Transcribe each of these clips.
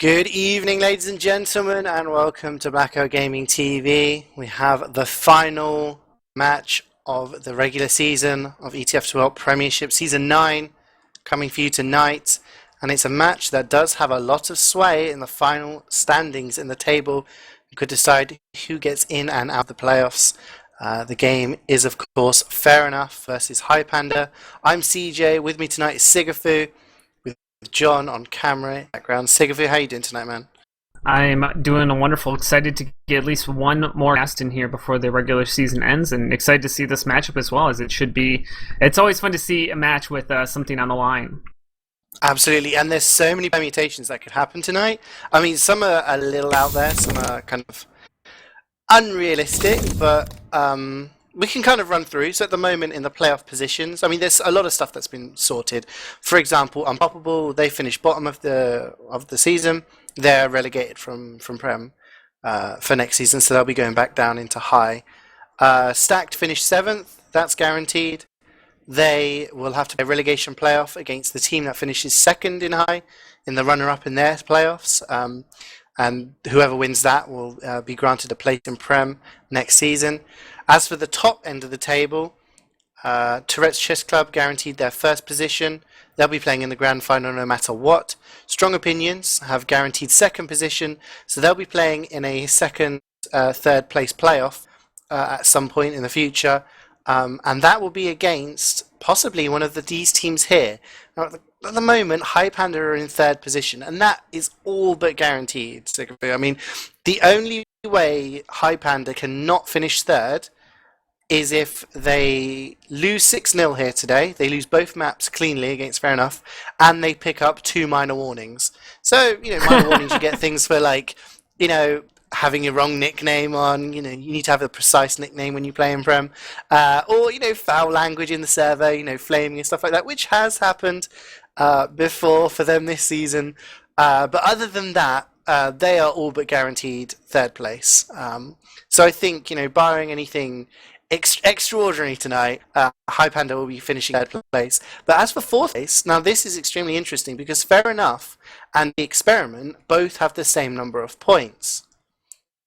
Good evening, ladies and gentlemen, and welcome to BlackOut Gaming TV. We have the final match of the regular season of ETF2L Premiership Season 9 coming for you tonight. And it's a match that does have a lot of sway in the final standings in the table. You could decide who gets in and out of the playoffs. The game is, of course, Fair Enough versus Highpander. I'm CeeJaey. With me tonight is Sigafoo. John on camera background. Sigafoo, how you doing tonight, man? I'm doing wonderful. Excited to get at least one more cast in here before the regular season ends, and excited to see this matchup as well, as it should be. It's always fun to see a match with something on the line. Absolutely, and there's so many permutations that could happen tonight. I mean, some are a little out there, some are kind of unrealistic, but we can kind of run through. So at the moment in the playoff positions, I mean, there's a lot of stuff that's been sorted. For example, Unpoppable, they finished bottom of the season. They're relegated from Prem for next season, so they'll be going back down into High. Stacked finished 7th, that's guaranteed. They will have to play a relegation playoff against the team that finishes 2nd in High, in the runner-up in their playoffs. And whoever wins that will be granted a place in Prem next season. As for the top end of the table, Tourette's Chess Club guaranteed their first position. They'll be playing in the grand final no matter what. Strong Opinions have guaranteed 2nd position, so they'll be playing in a second, third place playoff at some point in the future. And that will be against possibly one of these teams here. Now, at the moment, Highpander are in 3rd position, and that is all but guaranteed. I mean, the only way Highpander cannot finish 3rd is if they lose 6-0 here today. They lose both maps cleanly against Fair Enough, and they pick up 2 minor warnings. So, minor warnings, you get things for having your wrong nickname on, you need to have a precise nickname when you play in Prem, or, foul language in the server, flaming and stuff like that, which has happened before for them this season. But other than that, they are all but guaranteed 3rd place. So I think, barring anything extraordinary tonight, Highpander will be finishing 3rd place. But as for 4th place, now this is extremely interesting because Fair Enough and the Experiment both have the same number of points.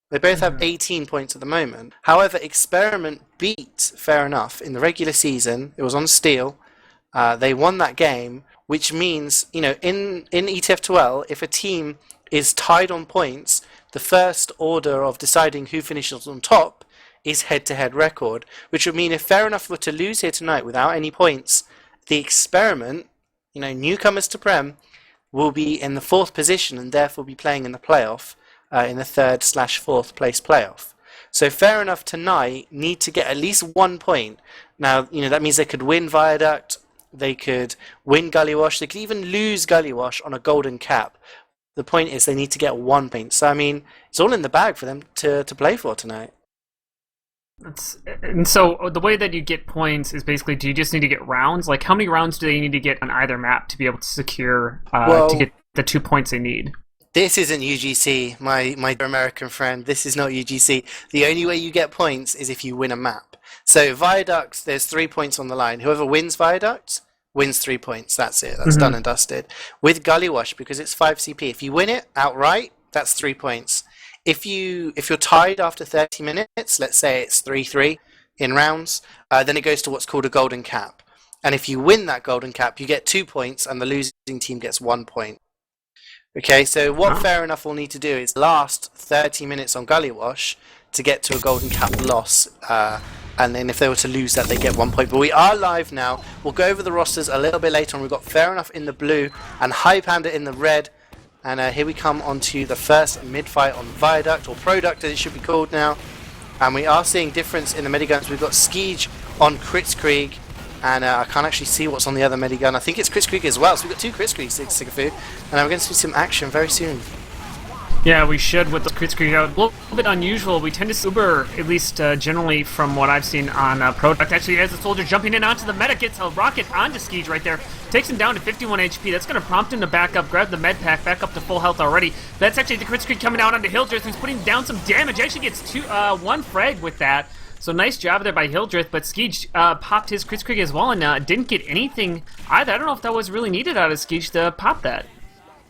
They both have 18 points at the moment. However, Experiment beat Fair Enough in the regular season. It was on Steel. They won that game, which means, in ETF2L, if a team is tied on points, the first order of deciding who finishes on top is head-to-head record, which would mean if Fair Enough were to lose here tonight without any points, the Experiment, newcomers to Prem, will be in the 4th position and therefore be playing in the playoff. In the 3rd/4th place playoff. So Fair Enough tonight need to get at least 1 point. Now, that means they could win Viaduct, they could win Gullywash, they could even lose Gullywash on a golden cap. The point is they need to get 1 point. So, I mean, it's all in the bag for them to play for tonight. And so the way that you get points is basically, do you just need to get rounds? Like, how many rounds do they need to get on either map to be able to secure, to get the 2 points they need? This isn't UGC, my American friend. This is not UGC. The only way you get points is if you win a map. So Viaduct, there's 3 points on the line. Whoever wins Viaduct wins 3 points. That's it. That's done and dusted. With Gullywash, because it's 5 CP, if you win it outright, that's 3 points. If you're tied after 30 minutes, let's say it's 3-3 in rounds, then it goes to what's called a golden cap. And if you win that golden cap, you get 2 points, and the losing team gets 1 point. Okay, so what Fair Enough will need to do is last 30 minutes on Gullywash to get to a golden cap loss, and then if they were to lose that, they get 1 point. But we are live now. We'll go over the rosters a little bit later on. We've got Fair Enough in the blue and Highpander in the red. And here we come onto the first mid-fight on Viaduct, or Product as it should be called now. And we are seeing difference in the mediguns. We've got CeeJaey on Kritzkrieg. And I can't actually see what's on the other medigun. I think it's Kritzkrieg as well. So we've got 2 Kritzkriegs, Sigafoo. And we're going to see some action very soon. Yeah, we should with the Kritzkrieg. A little bit unusual. We tend to see Uber, at least generally from what I've seen on Product. Actually, as the soldier jumping in onto the medic, gets a rocket onto CeeJaey right there. Takes him down to 51 HP. That's going to prompt him to back up, grab the med pack, back up to full health already. That's actually the Kritzkrieg coming out onto Hildreth, who's putting down some damage. Actually gets 1 frag with that. So nice job there by Hildreth, but CeeJaey popped his Kritzkrieg as well and didn't get anything either. I don't know if that was really needed out of CeeJaey to pop that.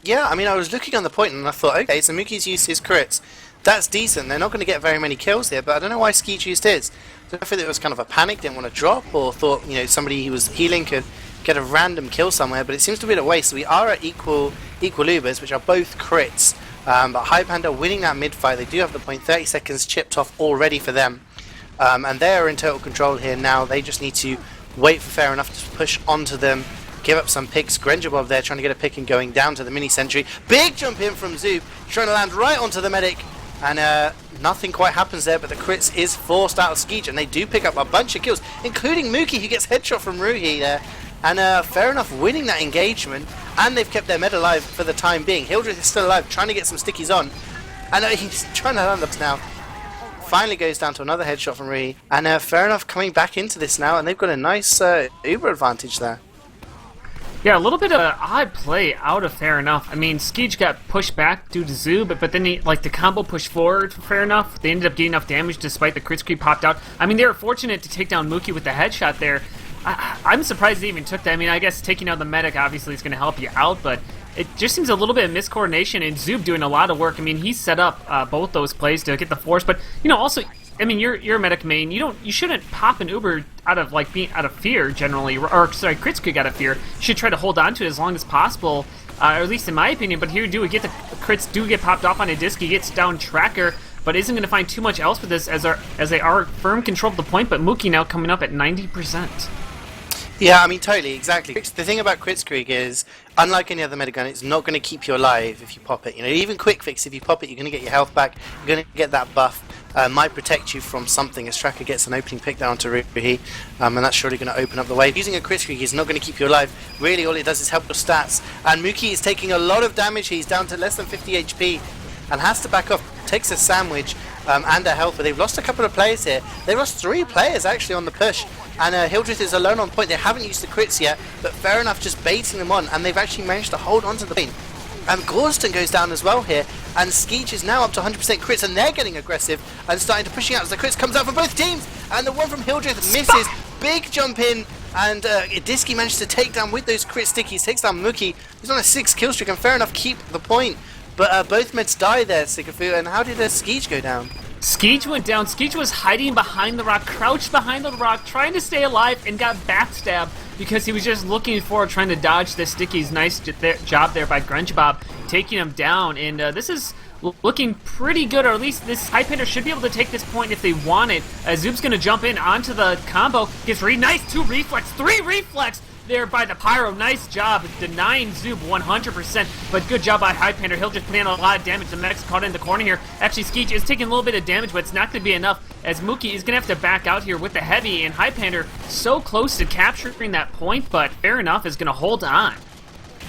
Yeah, I mean, I was looking on the point and I thought, okay, so Mookie's used his crits. That's decent. They're not going to get very many kills here, but I don't know why Skeej used his. I don't know if it was kind of a panic, didn't want to drop, or thought, you know, somebody he was healing could get a random kill somewhere, but it seems to be a waste. We are at equal Ubers, which are both crits, but Highpander winning that mid-fight. They do have the point, 30 seconds chipped off already for them, and they are in total control here now. They just need to wait for Fair Enough to push onto them, give up some picks. Grenjabob there trying to get a pick and going down to the mini sentry. Big jump in from Zoob, trying to land right onto the medic, and nothing quite happens there, but the crits is forced out of Skeej, and they do pick up a bunch of kills, including Mookie, who gets headshot from Ruhi there. And Fair Enough winning that engagement, and they've kept their med alive for the time being. Hildreth is still alive, trying to get some stickies on, and he's trying to land up now. Finally goes down to another headshot from Ruhi, and Fair Enough coming back into this now, and they've got a nice Uber advantage there. Yeah, a little bit of odd play out of Fair Enough. I mean, Skeej got pushed back due to Zoob, but then the combo pushed forward for Fair Enough. They ended up getting enough damage despite the crit creep popped out. I mean, they were fortunate to take down Mookie with the headshot there. I'm surprised they even took that. I mean, I guess taking out the medic obviously is going to help you out, but it just seems a little bit of miscoordination, and Zoob doing a lot of work. I mean, he set up both those plays to get the force, but, you know, also, I mean, you're a medic main. You shouldn't pop an Uber out of being out of fear generally, or sorry, crits could get out of fear. You should try to hold on to it as long as possible, or at least in my opinion. But here we get the crits do get popped off on a disc. He gets down tracker, but isn't going to find too much else with this as they are firm control of the point. But Mookie now coming up at 90%. Yeah, I mean, totally, exactly. The thing about Kritzkrieg is, unlike any other medigun, it's not going to keep you alive if you pop it. You know, even Quick Fix, if you pop it, you're going to get your health back, you're going to get that buff. Might protect you from something as Tracker gets an opening pick down to Ruhi, and that's surely going to open up the way. Using a Kritzkrieg is not going to keep you alive. Really, all it does is help your stats. And Mookie is taking a lot of damage. He's down to less than 50 HP and has to back off. Takes a sandwich and a health, but they've lost a couple of players here. They lost 3 players actually on the push, and Hildreth is alone on point. They haven't used the crits yet, but Fair Enough just baiting them on, and they've actually managed to hold on to the point. And Gorston goes down as well here, and Skeej is now up to 100% crits, and they're getting aggressive and starting to pushing out as the crits comes out from both teams, and the one from Hildreth misses. Big jump in, and Diski manages to take down with those crit stickies, takes down Mookie, who's on a 6 kill streak, and Fair Enough keep the point. But both meds die there, Sigafoo, and how did Skeej go down? Skeej went down. Skeej was hiding behind the rock, crouched behind the rock, trying to stay alive, and got backstabbed because he was just looking forward, trying to dodge the stickies. Nice job there by Grenjabob, taking him down, and this is looking pretty good, or at least this Highpander should be able to take this point if they want it. Zoob's going to jump in onto the combo, gets nice 2 reflex, 3 reflex, there by the Pyro. Nice job denying Zoob 100%, but good job by Highpander. He'll just put in a lot of damage. The medic's caught in the corner here. Actually, Skeej is taking a little bit of damage, but it's not going to be enough, as Mookie is going to have to back out here with the heavy, and Highpander so close to capturing that point, but Fair Enough is going to hold on.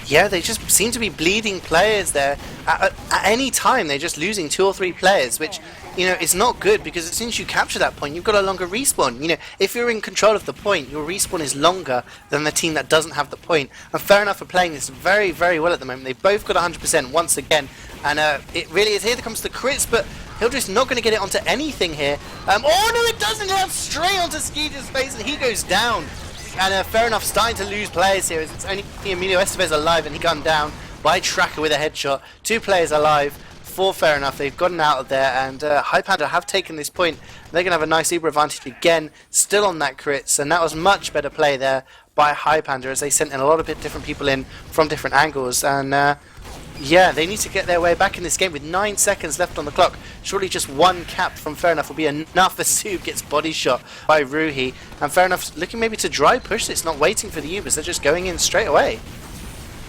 Yeah, they just seem to be bleeding players there. At any time, they're just losing 2 or 3 players, which, you know, is not good, because as soon as you capture that point, you've got a longer respawn. You know, if you're in control of the point, your respawn is longer than the team that doesn't have the point. And Fair Enough are playing this very, very well at the moment. They've both got 100% once again, and it really is. Here comes the crits, but Hildreth's not going to get it onto anything here. Oh no, it doesn't! It lands straight onto Skeej's face, and he goes down. And Fair Enough starting to lose players here. It's only Emilio Estevez alive, and he gunned down by Tracker with a headshot. 2 players alive for Fair Enough. They've gotten out of there, and Highpander have taken this point. They're going to have a nice Uber advantage again, still on that crits, and that was much better play there by Highpander, as they sent in a lot of different people in from different angles. And yeah, they need to get their way back in this game with 9 seconds left on the clock. Surely just 1 cap from Fair Enough will be enough as Zoob gets body shot by Ruhi. And Fair Enough looking maybe to dry push this, not waiting for the Ubers, they're just going in straight away.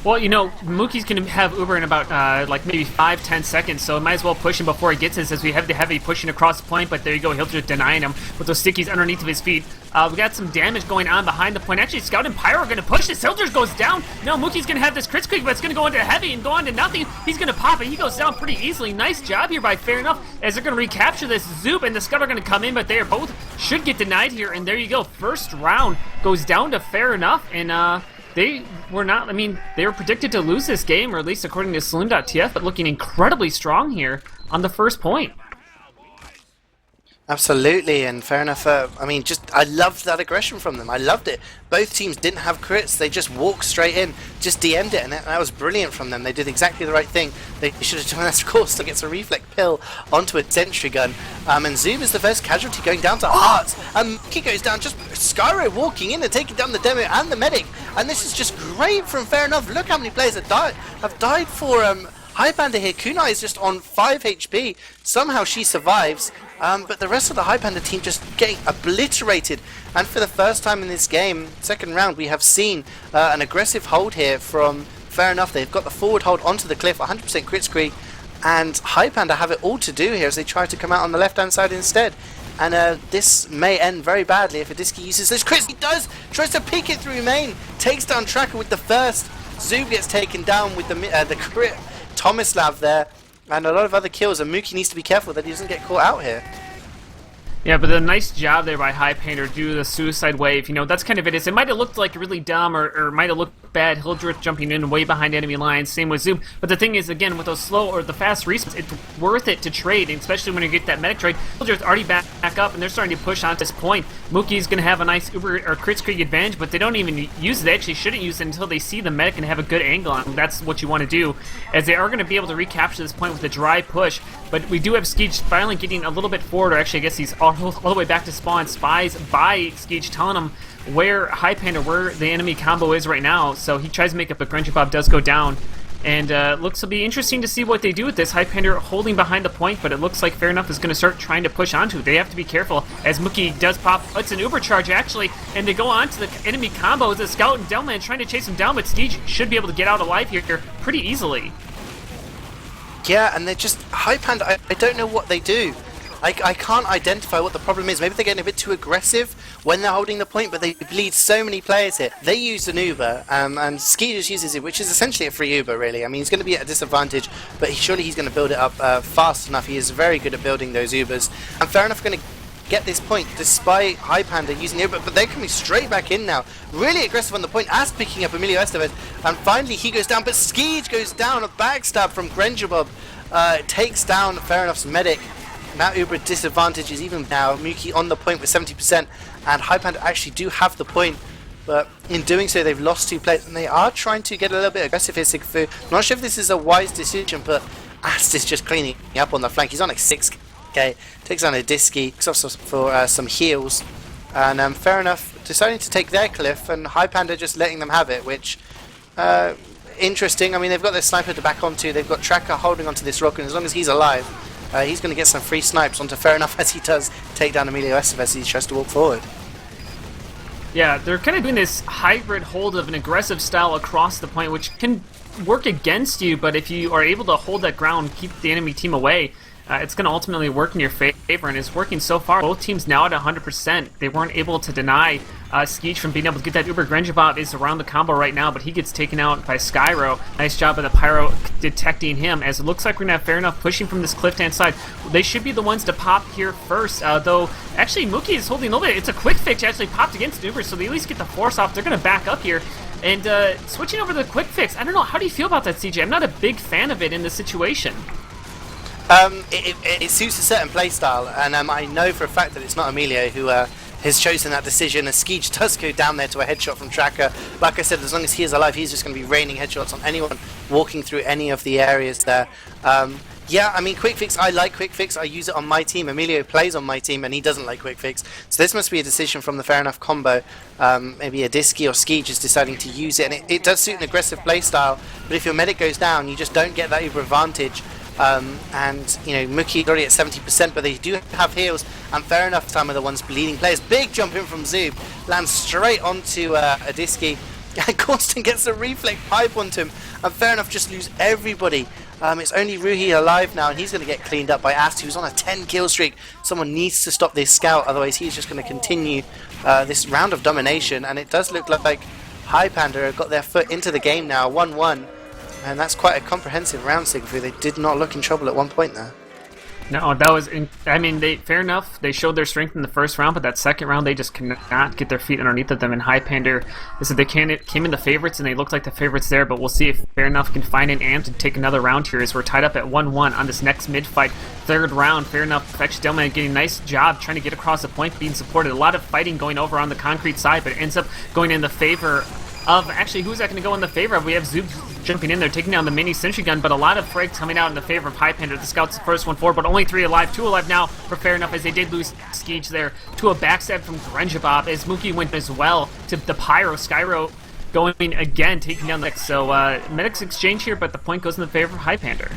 Well, you know, Mookie's going to have Uber in about, like, maybe 5-10 seconds, so might as well push him before he gets this, as we have the heavy pushing across the point, but there you go, he'll just denying him with those stickies underneath of his feet. We got some damage going on behind the point. Actually, Scout and Pyro are going to push this. Hildreth goes down. No, Mookie's going to have this crit squeak, but it's going to go into heavy and go on to nothing. He's going to pop it. He goes down pretty easily. Nice job here by Fair Enough, as they're going to recapture this. Zoob and the Scout are going to come in, but they are both should get denied here, and there you go. First round goes down to Fair Enough, and they were not, I mean, they were predicted to lose this game, or at least according to Saloon.tf, but looking incredibly strong here on the first point. Absolutely, and fair enough. I mean, I loved that aggression from them. I loved it. Both teams didn't have crits. They just walked straight in, just DM'd it, and that was brilliant from them. They did exactly the right thing. They should have done that, of course, to get a reflect pill onto a sentry gun. And Zoom is the first casualty going down to Hartzfartz. And Monkey goes down, just Skyro walking in and taking down the demo and the medic. And this is just great from Fair Enough. Look how many players have died for Highpander here. Kunai is just on 5 HP. Somehow she survives. But the rest of the Highpander team just getting obliterated. And for the first time in this game, second round, we have seen an aggressive hold here from Fair Enough. They've got the forward hold onto the cliff, 100% crit screen. And Highpander have it all to do here as they try to come out on the left-hand side instead. And this may end very badly if Adiski uses those crits. He does! Tries to peek it through main. Takes down Tracker with the first. Zoom gets taken down with the crit. Tomislav there. And a lot of other kills, and Mookie needs to be careful that he doesn't get caught out here. Yeah, but a nice job there by Highpander due to the suicide wave. You know, that's kind of it. It might have looked like really dumb or might have looked bad. Hildreth jumping in way behind enemy lines. Same with Zoom. But the thing is, again, with those slow or the fast respawns, it's worth it to trade, and especially when you get that medic trade. Hildreth's already back up, and they're starting to push on this point. Mookie's going to have a nice Uber or crit screen advantage, but they don't even use it. They actually shouldn't use it until they see the medic and have a good angle on. That's what you want to do, as they are going to be able to recapture this point with a dry push. But we do have CeeJaey finally getting a little bit forward, or actually I guess he's all the way back to spawn. Spies by CeeJaey telling him where Highpander, where the enemy combo is right now. So he tries to make it, but Grenjabob does go down. And looks to be interesting to see what they do with this. Highpander holding behind the point, but it looks like Fair Enough is going to start trying to push onto it. They have to be careful as Mookie does pop. It's an Uber charge actually, and they go on to the enemy combo as a Scout and Delman trying to chase him down, but CeeJaey should be able to get out alive here pretty easily. Yeah, and they're just Highpander. I don't know what they do. I can't identify what the problem is. Maybe they're getting a bit too aggressive when they're holding the point, but they bleed so many players here. They use an Uber, and CeeJaey just uses it, which is essentially a free Uber, really. I mean, he's going to be at a disadvantage, but surely he's going to build it up fast enough. He is very good at building those Ubers. And Fair Enough going to get this point, despite Highpander using the Uber, but they're coming straight back in now. Really aggressive on the point, as picking up Emilio Estevez, and finally he goes down, but CeeJaey goes down. A backstab from Grenjabob takes down Fair Enough's medic. Now Uber disadvantage is even now. Mookie on the point with 70%, and Highpander actually do have the point, but in doing so they've lost 2 players, and they are trying to get a little bit aggressive here, Sigafoo. I'm not sure if this is a wise decision, but Ast is just cleaning up on the flank. He's on like 6k, takes on a Disky, for some heals, and Fair Enough deciding to take their cliff, and Highpander just letting them have it, which interesting. I mean, they've got their sniper to back onto, they've got Tracker holding onto this rock, and as long as he's alive, he's going to get some free snipes onto Fair Enough as he does take down Emilio Estevez as he tries to walk forward. Yeah, they're kind of doing this hybrid hold of an aggressive style across the point, which can work against you, but if you are able to hold that ground, keep the enemy team away, it's going to ultimately work in your favor, and it's working so far. Both teams now at 100%. They weren't able to deny CeeJaey from being able to get that Uber. Grenjabob is around the combo right now, but he gets taken out by Skyro. Nice job of the Pyro detecting him, as it looks like we're going to have Fair Enough pushing from this cliff-hand side. They should be the ones to pop here first, though actually Mookie is holding a little bit. It's a quick fix actually popped against Uber, so they at least get the force off. They're going to back up here. And switching over to the quick fix, I don't know, how do you feel about that, CeeJaey? I'm not a big fan of it in this situation. It suits a certain playstyle, and I know for a fact that it's not Emilio who has chosen that decision, as CeeJaey does go down there to a headshot from Tracker. Like I said, as long as he is alive, he's just going to be raining headshots on anyone walking through any of the areas there. Yeah, I mean, Quick Fix, I like Quick Fix, I use it on my team. Emilio plays on my team, and he doesn't like Quick Fix. So this must be a decision from the Fair Enough combo. Maybe a Disky or CeeJaey just deciding to use it, and it does suit an aggressive playstyle, but if your medic goes down, you just don't get that Uber advantage. And, you know, Mookie's already at 70%, but they do have heals, and Fair Enough some of the ones bleeding players. Big jump in from Zoob, lands straight onto a Disky, and Constant gets a reflect pipe onto him, and Fair Enough just lose everybody. It's only Ruhi alive now, and he's going to get cleaned up by Ast, who's on a 10 kill streak. Someone needs to stop this scout, otherwise he's just going to continue this round of domination, and it does look like Highpander have got their foot into the game now, 1-1. And that's quite a comprehensive round, Sigafoo. They did not look in trouble at one point there. No, that was. I mean, fair enough. They showed their strength in the first round, but that second round they just cannot get their feet underneath of them. And Highpander, they came in the favorites, and they looked like the favorites there. But we'll see if fair enough can find an amp to take another round here, as we're tied up at 1-1 on this next mid fight, third round. Fair enough. Actually, Delman getting a nice job trying to get across the point, being supported. A lot of fighting going over on the concrete side, but it ends up going in the favor of, actually, who's that going to go in the favor of? We have Zoop jumping in there, taking down the mini sentry gun, but a lot of frags coming out in the favor of Highpander. The Scout's the first one forward, but only 3 alive. 2 alive now for fair enough, as they did lose CeeJaey there to a backstab from Grenjabob, as Mookie went as well to the Pyro. Skyro going again, taking down the next. So, medics exchange here, but the point goes in the favor of Highpander.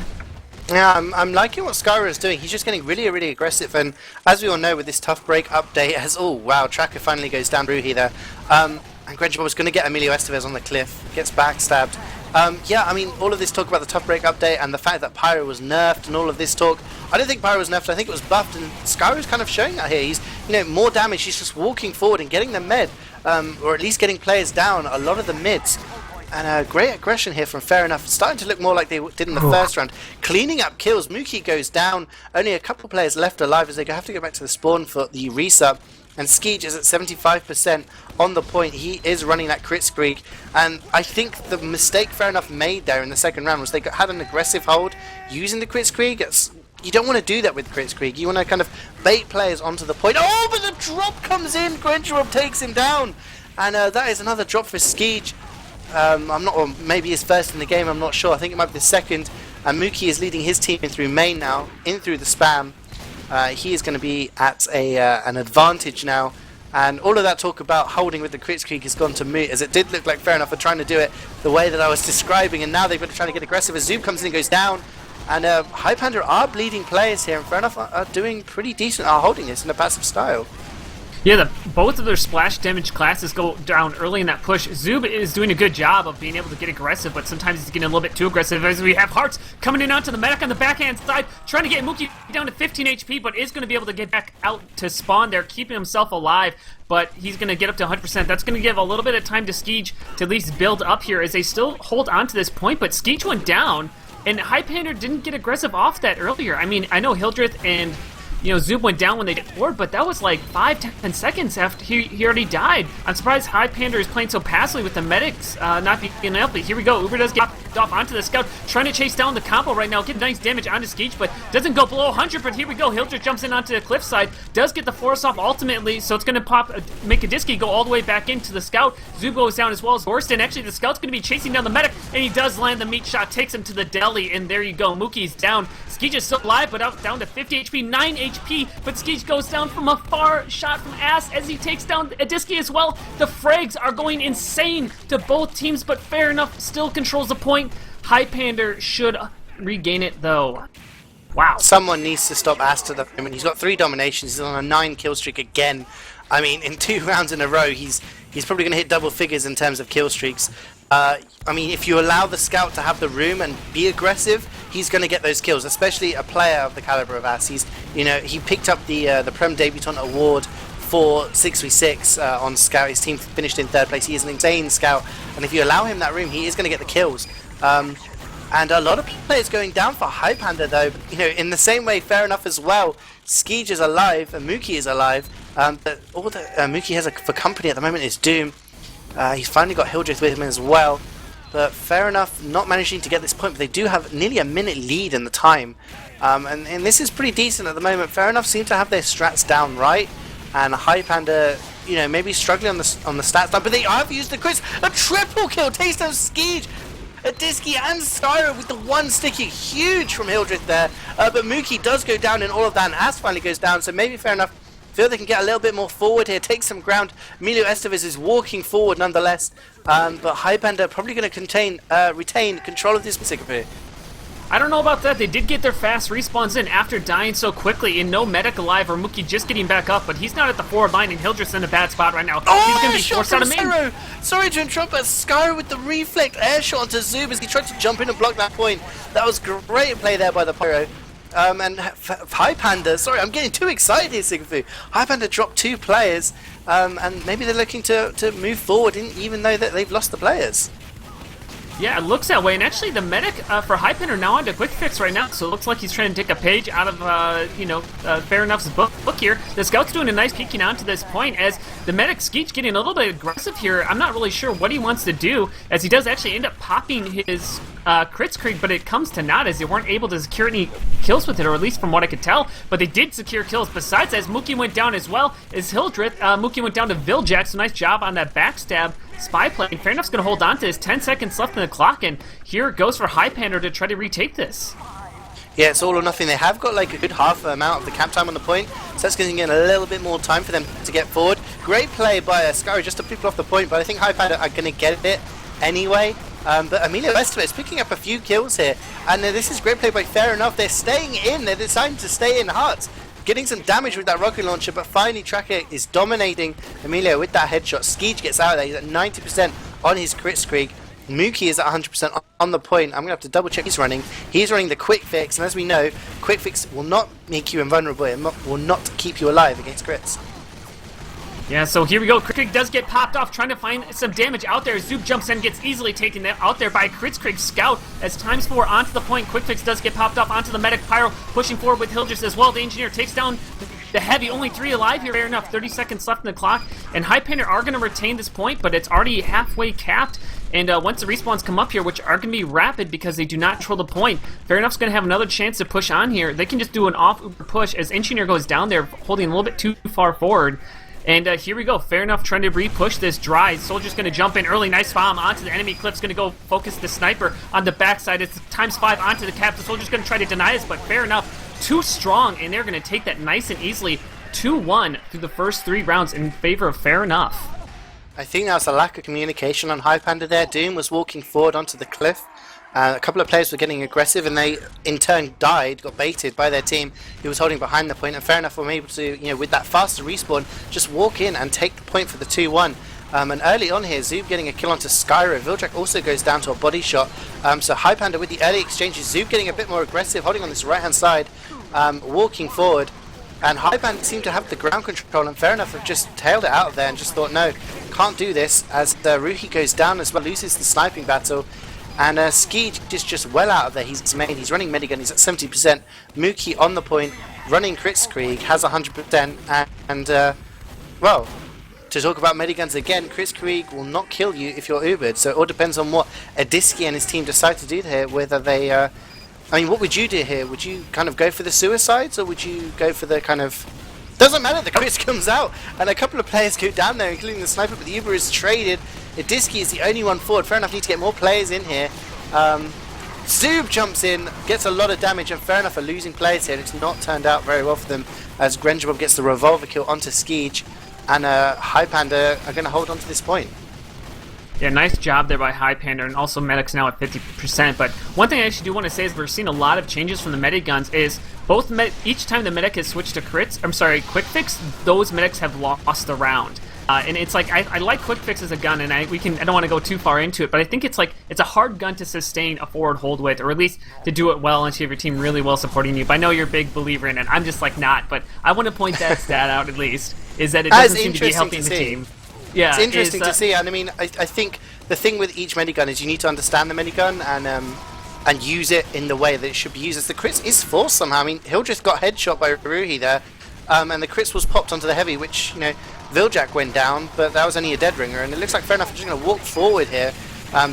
Yeah, I'm liking what Skyro is doing. He's just getting really, really aggressive, and as we all know, with this tough break update, oh wow, Tracker finally goes down Ruhi there. And Grenjabob was going to get Emilio Estevez on the cliff, gets backstabbed. Yeah, I mean, all of this talk about the tough break update and the fact that Pyro was nerfed and all of this talk, I don't think Pyro was nerfed, I think it was buffed, and Skyro's kind of showing that here. He's, more damage, he's just walking forward and getting them mid, or at least getting players down, a lot of the mids. And great aggression here from Fair Enough, starting to look more like they did in the first round. Cleaning up kills, Mookie goes down, only a couple players left alive as they have to go back to the spawn for the reset. And CeeJaey is at 75% on the point. He is running that crit streak, and I think the mistake Fair Enough made there in the second round was they had an aggressive hold using the crit streak. You don't want to do that with crit streak. You want to kind of bait players onto the point. Oh, but the drop comes in. Grenjabob takes him down, and that is another drop for CeeJaey. I'm not, or maybe his first in the game. I'm not sure. I think it might be the second. And Mookie is leading his team in through main now, in through the spam. He is going to be at an advantage now, and all of that talk about holding with the crit streak has gone to moot, as it did look like Fair Enough for trying to do it the way that I was describing, and now they've got to try to get aggressive as Zoom comes in and goes down, and Highpander are bleeding players here, and Fair Enough are doing pretty decent, are holding this in a passive style. Yeah, both of their splash damage classes go down early in that push. Zub is doing a good job of being able to get aggressive, but sometimes he's getting a little bit too aggressive, as we have Hartzfartz coming in onto the medic on the backhand side, trying to get Mookie down to 15 HP, but is going to be able to get back out to spawn there, keeping himself alive, but he's going to get up to 100%. That's going to give a little bit of time to CeeJaey to at least build up here, as they still hold on to this point, but CeeJaey went down, and Highpander didn't get aggressive off that earlier. I mean, I know Hildreth and Zoop went down when they did forward, but that was like 5-10 seconds after he already died. I'm surprised Highpander is playing so passively with the medics not being able. But here we go. Uber does get off onto the scout, trying to chase down the combo right now, get nice damage onto CeeJaey, but doesn't go below 100. But here we go. Hildreth jumps in onto the cliffside, does get the force off ultimately, so it's going to make a disky go all the way back into the scout. Zoop goes down as well as Gorston. Actually, the scout's going to be chasing down the medic, and he does land the meat shot, takes him to the deli, and there you go. Mookie's down. CeeJaey is still alive, but down to 50 HP, 9 HP, but CeeJaey goes down from a far shot from Ass as he takes down Adiski as well. The frags are going insane to both teams, but Fair Enough still controls the point. Highpander should regain it, though. Wow. Someone needs to stop Ass to the moment. He's got 3 dominations. He's on a 9 kill streak again. I mean, in 2 rounds in a row, he's probably going to hit double figures in terms of kill streaks. I mean, if you allow the scout to have the room and be aggressive, he's going to get those kills, especially a player of the caliber of Ass. He picked up the Prem Debutant Award for 6v6 on Scout. His team finished in 3rd place. He is an insane Scout, and if you allow him that room, he is going to get the kills. And a lot of players going down for Highpander, though. In the same way, Fair Enough as well. CeeJaey is alive, and Mookie is alive. But all that Mookie has for company at the moment is Doom. He's finally got Hildreth with him as well. But Fair Enough not managing to get this point, but they do have nearly a minute lead in the time. And this is pretty decent at the moment. Fair Enough seem to have their strats down right. And Highpander, maybe struggling on the stats line, but they have used the crits. A triple kill, takes down CeeJaey, Adiski and Skyro with the one sticky. Huge from Hildreth there. But Mookie does go down in all of that, and Ass finally goes down, so maybe Fair Enough feel they can get a little bit more forward here, take some ground. Emilio Estevez is walking forward nonetheless, but Highpander probably going to retain control of this Sigafoo. I don't know about that. They did get their fast respawns in after dying so quickly, and no medic alive, or Mookie just getting back up, but he's not at the forward line, and Hildreth's in a bad spot right now. He's going to be forced out of main. Sorry to interrupt, but Skyro with the reflect air shot onto Zub as he tried to jump in and block that point. That was great play there by the Pyro. And Highpander, sorry, I'm getting too excited here, Sigafoo. Highpander dropped 2 players, and maybe they're looking to move forward, even though that they've lost the players. Yeah, it looks that way, and actually the medic for Highpander now onto quick fix right now, so it looks like he's trying to take a page out of, Fair Enough's book here. The scout's doing a nice peeking on to this point, as the medic Skeech getting a little bit aggressive here. I'm not really sure what he wants to do, as he does actually end up popping his Kritzkrieg, but it comes to naught as they weren't able to secure any kills with it, or at least from what I could tell, but they did secure kills. Besides, as Mookie went down as well, as Hildreth, Mookie went down to Viljack, so nice job on that backstab spy play. And Fair Enough's going to hold on to this. 10 seconds left in the clock, and here it goes for Highpander to try to retake this. Yeah, it's all or nothing. They have got like a good half amount of the cap time on the point, so that's going to get a little bit more time for them to get forward. Great play by Skyro just to people off the point, but I think Highpander are going to get it anyway. But Emilio Estevez is picking up a few kills here, and this is great play by Fair Enough. They're staying in. They're deciding to stay in. Hartz getting some damage with that rocket launcher, but finally Tracker is dominating Emilio with that headshot. Skeech gets out of there. He's at 90% on his Kritzkrieg. Mookie is at 100% on the point. I'm going to have to double check he's running. He's running the quick fix, and as we know, quick fix will not make you invulnerable. It will not keep you alive against crits. Yeah, so here we go. Kritzkrieg does get popped off, trying to find some damage out there. Zoop jumps in, gets easily taken out there by Kritzkrieg Scout. As ×4 onto the point, Quick Fix does get popped off onto the medic. Pyro pushing forward with Hildreth as well. The engineer takes down the heavy. Only 3 alive here. Fair enough. 30 seconds left in the clock. And Highpander are going to retain this point, but it's already halfway capped. And once the respawns come up here, which are going to be rapid because they do not control the point, Fair Enough's going to have another chance to push on here. They can just do an off-Uber push as Engineer goes down there, holding a little bit too far forward. And here we go. Fair Enough trying to re-push this dry. Soldier's going to jump in early. Nice bomb onto the enemy. Clip's going to go focus the sniper on the backside. It's ×5 onto the cap. The Soldier's going to try to deny this, but Fair Enough too strong, and they're going to take that nice and easily. 2-1 through the first 3 rounds in favor of Fair Enough. I think that was a lack of communication on Highpander there. Doom was walking forward onto the cliff. A couple of players were getting aggressive, and they in turn got baited by their team who was holding behind the point. And Fair Enough were able to, with that faster respawn, just walk in and take the point for the 2-1. And early on here, Zoob getting a kill onto Skyro. Viljack also goes down to a body shot. So Highpander with the early exchanges, Zoob getting a bit more aggressive, holding on this right-hand side, walking forward. And Highpander seemed to have the ground control, and Fair Enough have just tailed it out of there and just thought, no, can't do this, as Ruhi goes down as well, loses the sniping battle. And Skeech is just well out of there. He's running Medigun, he's at 70%. Mookie on the point, running Kritzkrieg, has 100%. And well, to talk about Mediguns again, Kritzkrieg will not kill you if you're Ubered. So it all depends on what Adiski and his team decide to do here, whether they... I mean, what would you do here? Would you kind of go for the suicides, or would you go for the kind of... Doesn't matter, the Chris comes out, and a couple of players go down there, including the sniper, but the Uber is traded. Adiski is the only one forward. Fair Enough need to get more players in here. Zoob jumps in, gets a lot of damage, and Fair Enough are losing players here. It's not turned out very well for them, as Grenjabob gets the revolver kill onto Skeech, and Highpander are going to hold on to this point. Yeah, nice job there by Highpander, and also Medic's now at 50%. But one thing I actually do want to say is we're seeing a lot of changes from the Mediguns. Is each time the Medic has switched to Quick Fix, those Medics have lost the round. And it's like I like Quick Fix as a gun, and I don't want to go too far into it, but I think it's a hard gun to sustain a forward hold with, or at least to do it well and to have your team really well supporting you. But I know you're a big believer in it. I'm just not, but I want to point that stat out at least, is that it doesn't seem to be helping the team. Yeah, it's interesting to see, and I mean, I think the thing with each Medigun is you need to understand the Medigun and use it in the way that it should be used. As the crits is forced somehow. I mean, Hildreth got headshot by Ruhi there, and the crits was popped onto the heavy, which, Viljack went down, but that was only a dead ringer, and it looks like Fair Enough are just going to walk forward here.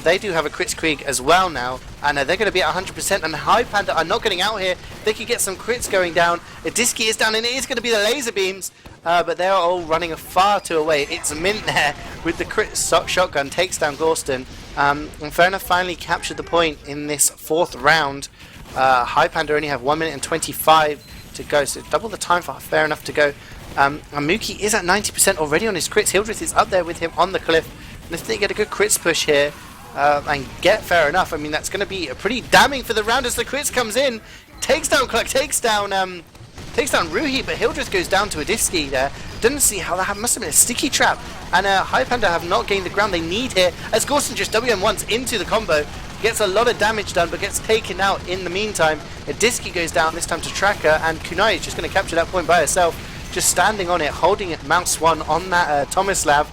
They do have a Kritzkrieg as well now, and they're going to be at 100%, and Highpander are not getting out here. They could get some crits going down. Adiski is down, and it is going to be the laser beams, but they are all running far too away. It's Mint there with the crit shotgun, takes down Gorston, and Fair Enough finally captured the point in this 4th round. Highpander only have 1 minute and 25 to go, so double the time for Fair Enough to go. And Mookie is at 90% already on his crits. Hildreth is up there with him on the cliff, and if they get a good crits push here and get Fair Enough, I mean, that's going to be pretty damning for the round as the crits comes in. Takes down Cluck, takes down Ruhi, but Hildreth goes down to Adiski there. Didn't see how that must have been a sticky trap, and Highpander have not gained the ground they need here, as Gorston just WM once into the combo, gets a lot of damage done, but gets taken out in the meantime. Adiski goes down this time to Tracker, and Kunai is just going to capture that point by herself, just standing on it, holding it mouse one on that Tomislav.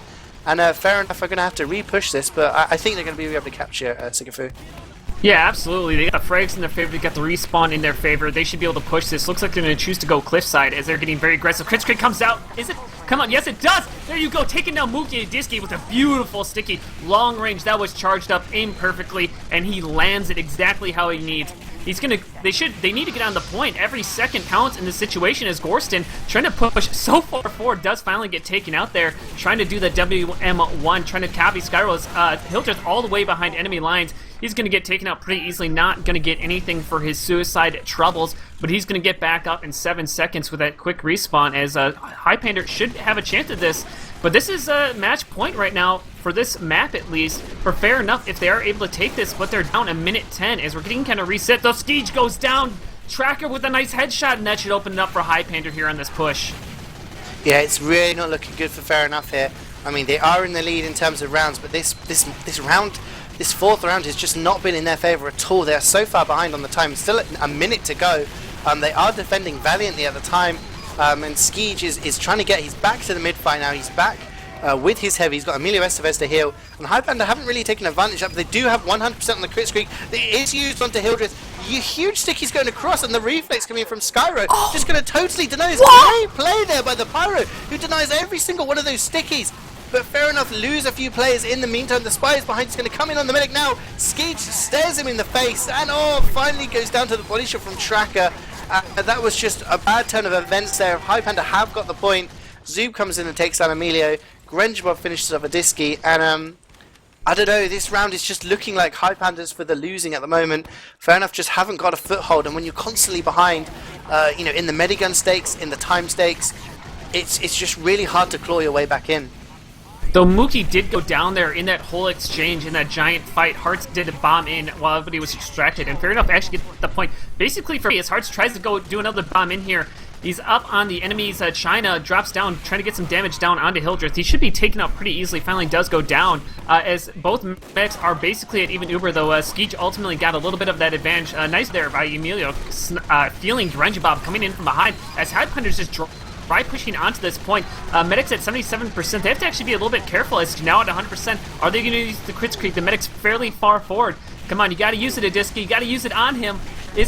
And fair enough, are going to have to re-push this, but I think they're going to be able to capture Sigafoo. Yeah, absolutely. They got the frags in their favor, they got the respawn in their favor. They should be able to push this. Looks like they're going to choose to go cliffside as they're getting very aggressive. Kritzkrieg comes out. Is it? Come on, yes it does! There you go, taking down Mookie Adiski with a beautiful sticky long range. That was charged up, aimed perfectly, and he lands it exactly how he needs. He's gonna. They need to get on the point. Every second counts in this situation as Gorston trying to push so far forward does finally get taken out there. Trying to do the WM1, trying to copy Skyro's Hildreth all the way behind enemy lines. He's gonna get taken out pretty easily. Not gonna get anything for his suicide troubles, but he's gonna get back up in 7 seconds with that quick respawn. As Highpander should have a chance at this. But this is a match point right now, for this map at least, for fair enough if they are able to take this, but they're down a minute 10 as we're getting kind of reset. Though CeeJaey goes down, Tracker with a nice headshot, and that should open it up for Highpander here on this push. Yeah, it's really not looking good for fair enough here. I mean, they are in the lead in terms of rounds, but this round, this fourth round has just not been in their favour at all. They're so far behind on the time, still a minute to go. They are defending valiantly at the time. And CeeJaey is trying to get, he's back to the mid-fight now, he's back with his heavy, he's got Emilio Estevez to heal, and Highpander haven't really taken advantage of it, but they do have 100% on the crit streak. It is used onto Hildreth, huge stickies going across, and the reflex coming from Skyro, just going to totally deny this. Great play there by the Pyro, who denies every single one of those stickies. But fair enough, lose a few players in the meantime. The spy is behind, he's going to come in on the medic now. CeeJaey stares him in the face, and finally goes down to the body shot from Tracker. That was just a bad turn of events there. Highpander have got the point. Zoob comes in and takes down Emilio. Grenjabob finishes off Adiski, and I don't know, this round is just looking like Highpander's for the losing at the moment. Fair enough, just haven't got a foothold, and when you're constantly behind, you know, in the medigun stakes, in the time stakes, it's just really hard to claw your way back in. Though Mookie did go down there in that whole exchange, in that giant fight, Hartz did a bomb in while everybody was distracted, and fair enough, actually get the point. Basically, for me, as Hartz tries to go do another bomb in here, he's up on the enemy's China, drops down, trying to get some damage down onto Hildreth. He should be taken out pretty easily, finally does go down, as both medics are basically at even Uber, though CeeJaey ultimately got a little bit of that advantage. Nice there by Emilio, feeling Grenjabob coming in from behind, as Highpander's just try pushing onto this point. Medics at 77%. They have to actually be a little bit careful as now at 100%. Are they going to use the crit streak? The medic's fairly far forward. Come on, you got to use it, Adiski. You got to use it on him.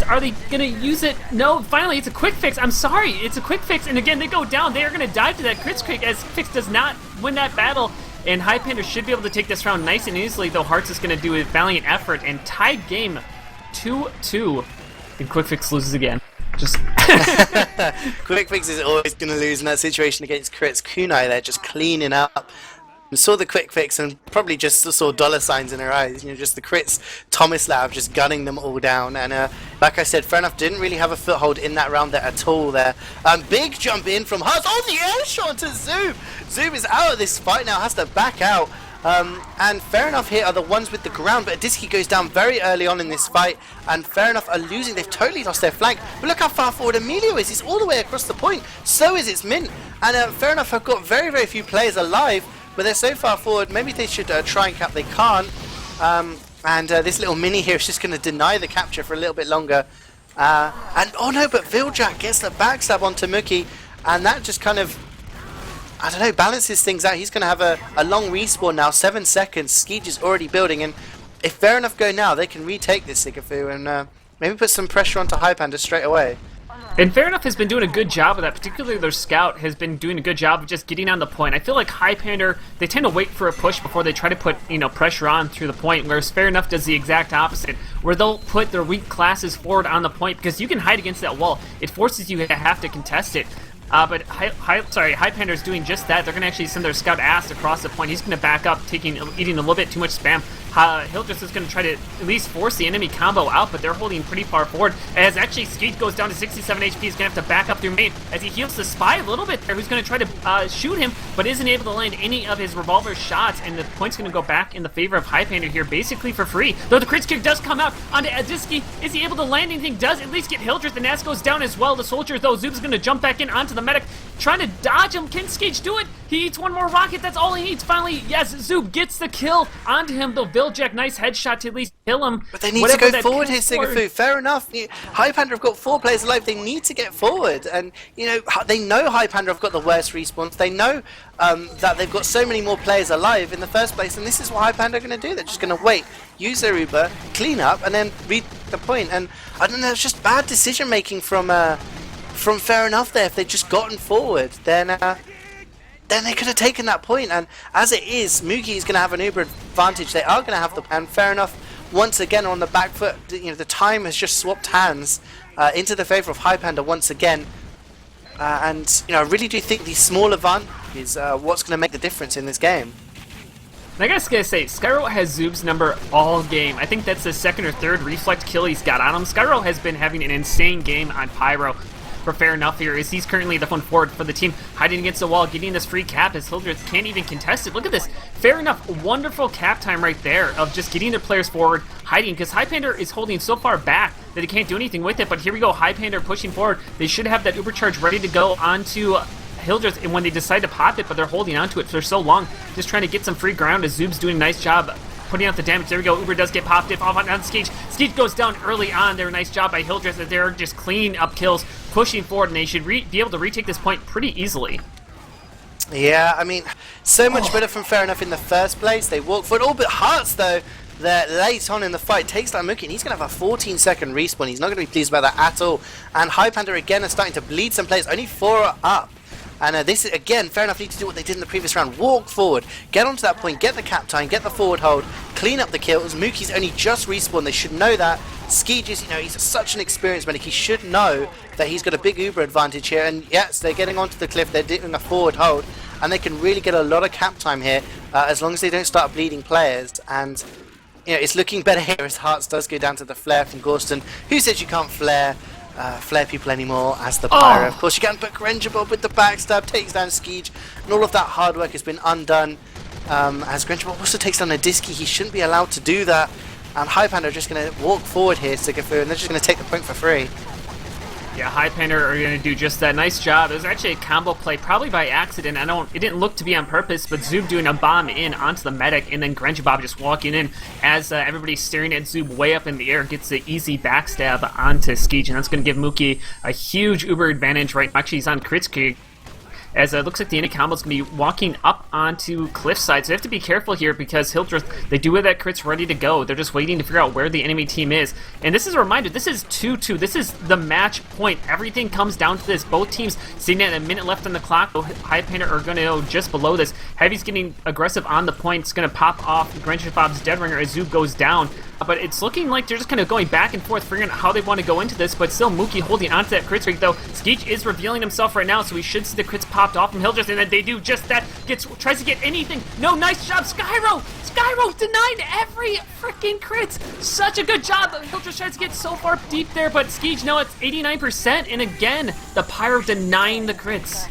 Are they going to use it? No, finally, it's a quick fix. I'm sorry, it's a quick fix. And again, they go down. They are going to dive to that crit streak as Fix does not win that battle. And Highpander should be able to take this round nice and easily, though Hartz is going to do a valiant effort and tied game 2-2. And Quick Fix loses again. Just Quick Fix is always going to lose in that situation against crits. Kunai there just cleaning up. And saw the Quick Fix and probably just saw dollar signs in her eyes. You know, just the crits. Tomislav just gunning them all down. And like I said, fair enough, didn't really have a foothold in that round there at all there. Big jump in from Hartz. Oh, the air shot to Zoob. Zoob is out of this fight now, has to back out. And fair enough here are the ones with the ground, but Adiski goes down very early on in this fight, and fair enough are losing. They've totally lost their flank, but look how far forward Emilio is. He's all the way across the point, so is its Mint, and fair enough have got very, very few players alive, but they're so far forward, maybe they should try and cap. They can't, and this little mini here is just going to deny the capture for a little bit longer, and oh no, but Viljak gets the backstab onto Mookie, and that just kind of, I don't know, balances things out. He's going to have a long respawn now, 7 seconds. CeeJaey is already building, and if fair enough go now, they can retake this Sigafoo and maybe put some pressure onto Highpander straight away. And fair enough has been doing a good job of that, particularly their scout has been doing a good job of just getting on the point. I feel like Highpander, they tend to wait for a push before they try to put, you know, pressure on through the point, whereas fair enough does the exact opposite, where they'll put their weak classes forward on the point because you can hide against that wall. It forces you to have to contest it. But Highpander is doing just that. They're going to actually send their scout ass across the point. He's going to back up, eating a little bit too much spam. Hildreth is going to try to at least force the enemy combo out, but they're holding pretty far forward. As actually CeeJaey goes down to 67 HP, he's going to have to back up through main as he heals the spy a little bit there, who's going to try to shoot him, but isn't able to land any of his revolver shots, and the point's going to go back in the favor of Highpander here, basically for free. Though the crit kick does come out onto Adiski. Is he able to land anything? Does at least get Hildreth, and Ass goes down as well. The soldier, though, Zoob's going to jump back in onto the the medic, trying to dodge him. Can CeeJaey do it? He eats one more rocket. That's all he needs. Finally, yes, Zoob gets the kill onto him. Though Viljack, nice headshot to at least kill him. But they need to go forward here, Sigafoo. Fair enough. Highpander have got 4 players alive. They need to get forward. And, you know, they know Highpander have got the worst respawns. They know that they've got so many more players alive in the first place. And this is what Highpander are going to do. They're just going to wait, use their Uber, clean up, and then read the point. And I don't know, it's just bad decision making from Fair Enough there. If they'd just gotten forward, then they could have taken that point. And as it is, Mookie is going to have an Uber advantage. They are going to have the plan. Fair Enough, once again on the back foot. You know, the time has just swapped hands into the favour of Highpander once again. And you know, I really do think the small advantage is what's going to make the difference in this game. I gotta say, Skyro has Zoob's number all game. I think that's the second or third reflect kill he's got on him. Skyro has been having an insane game on Pyro. For Fair Enough here, is he's currently the one forward for the team, hiding against the wall, getting this free cap as Hildreth can't even contest it. Look at this. Fair Enough, wonderful cap time right there of just getting their players forward, hiding, because Highpander is holding so far back that he can't do anything with it. But here we go, Highpander pushing forward. They should have that Uber charge ready to go onto Hildreth and when they decide to pop it, but they're holding onto it for so long, just trying to get some free ground as Zoob's doing a nice job putting out the damage. There we go, Uber does get popped off on CeeJaey. CeeJaey goes down early on there, nice job by Hildreth that they're just cleaning up kills, pushing forward, and they should be able to retake this point pretty easily. Yeah, I mean, so much better from Fair Enough in the first place. They walk forward. Oh, but Hartzfartz, though, they're late on in the fight, takes down Mookie, and he's going to have a 14-second respawn. He's not going to be pleased about that at all. And Highpander again are starting to bleed some players. Only 4 are up. And this is, again, Fair Enough need to do what they did in the previous round. Walk forward, get onto that point, get the cap time, get the forward hold, clean up the kills. Mookie's only just respawned. They should know that. CeeJaey, you know, he's such an experienced medic. He should know that he's got a big Uber advantage here. And yes, they're getting onto the cliff. They're doing a forward hold. And they can really get a lot of cap time here as long as they don't start bleeding players. And, you know, it's looking better here as Hartzfartz does go down to the flare from Gorston. Who says you can't flare people anymore as the Pyro? Of course you can, but Grenjabob with the backstab takes down CeeJaey, and all of that hard work has been undone as Grenjabob also takes down a Disky. He shouldn't be allowed to do that, and Highpander are just going to walk forward here, Sigafoo, and they're just going to take the point for free. Yeah, Highpander are going to do just that. Nice job. It was actually a combo play, probably by accident. It didn't look to be on purpose, but Zoob doing a bomb in onto the medic, and then Grenjabob just walking in as everybody's staring at Zoob way up in the air, gets the easy backstab onto CeeJaey, and that's going to give Mookie a huge Uber advantage right now. Actually, he's on Kritzkrieg, as it looks like the enemy combo is going to be walking up onto cliffside. So they have to be careful here because Hildreth, they do have that crits ready to go. They're just waiting to figure out where the enemy team is. And this is a reminder, this is 2-2. This is the match point. Everything comes down to this. Both teams sitting at a minute left on the clock. Highpander are going to go just below this. Heavy's getting aggressive on the point. It's going to pop off Grenjabob's Dead Ringer as Zoob goes down. But it's looking like they're just kind of going back and forth, figuring out how they want to go into this, but still Mookie holding onto that crit streak, though. CeeJaey is revealing himself right now, so we should see the crits popped off from Hildreth, and then they do just that. Tries to get anything. No, nice job, Skyro! Skyro denied every freaking crits! Such a good job! Hildreth tries to get so far deep there, but CeeJaey, no, it's 89%, and again, the Pyro denying the crits.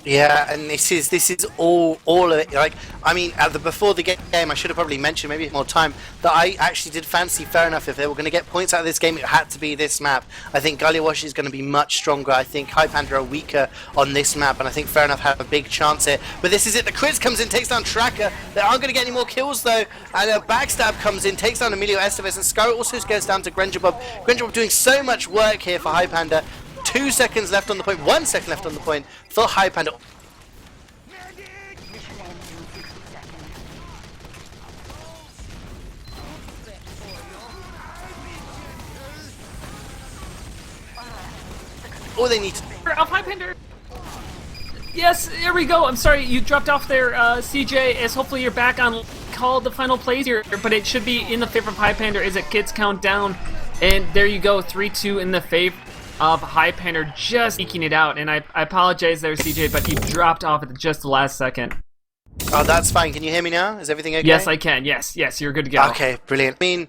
Yeah, and this is all of it. Like, I mean, before the game, I should have probably mentioned maybe more time that I actually did fancy Fair Enough. If they were going to get points out of this game, it had to be this map. I think Gullywash is going to be much stronger. I think Highpander are weaker on this map, and I think Fair Enough have a big chance here. But this is it. The crits comes in, takes down Tracker. They aren't going to get any more kills though. And a backstab comes in, takes down Emilio Estevez, and Scar also goes down to Grenjabob. Grenjabob doing so much work here for Highpander. 2 seconds left on the point, 1 second left on the point for Highpander. All they need to Highpander. Yes, here we go. I'm sorry, you dropped off there, CeeJaey, as hopefully you're back on. Call the final plays here, but it should be in the favor of Highpander as it gets count down. And there you go, 3-2 in the favor of Highpander, just eking it out. And I apologize there, CeeJaey, but you dropped off at just the last second. Oh, that's fine. Can you hear me now? Is everything okay? Yes, I can. Yes, you're good to go. Okay, brilliant. I mean,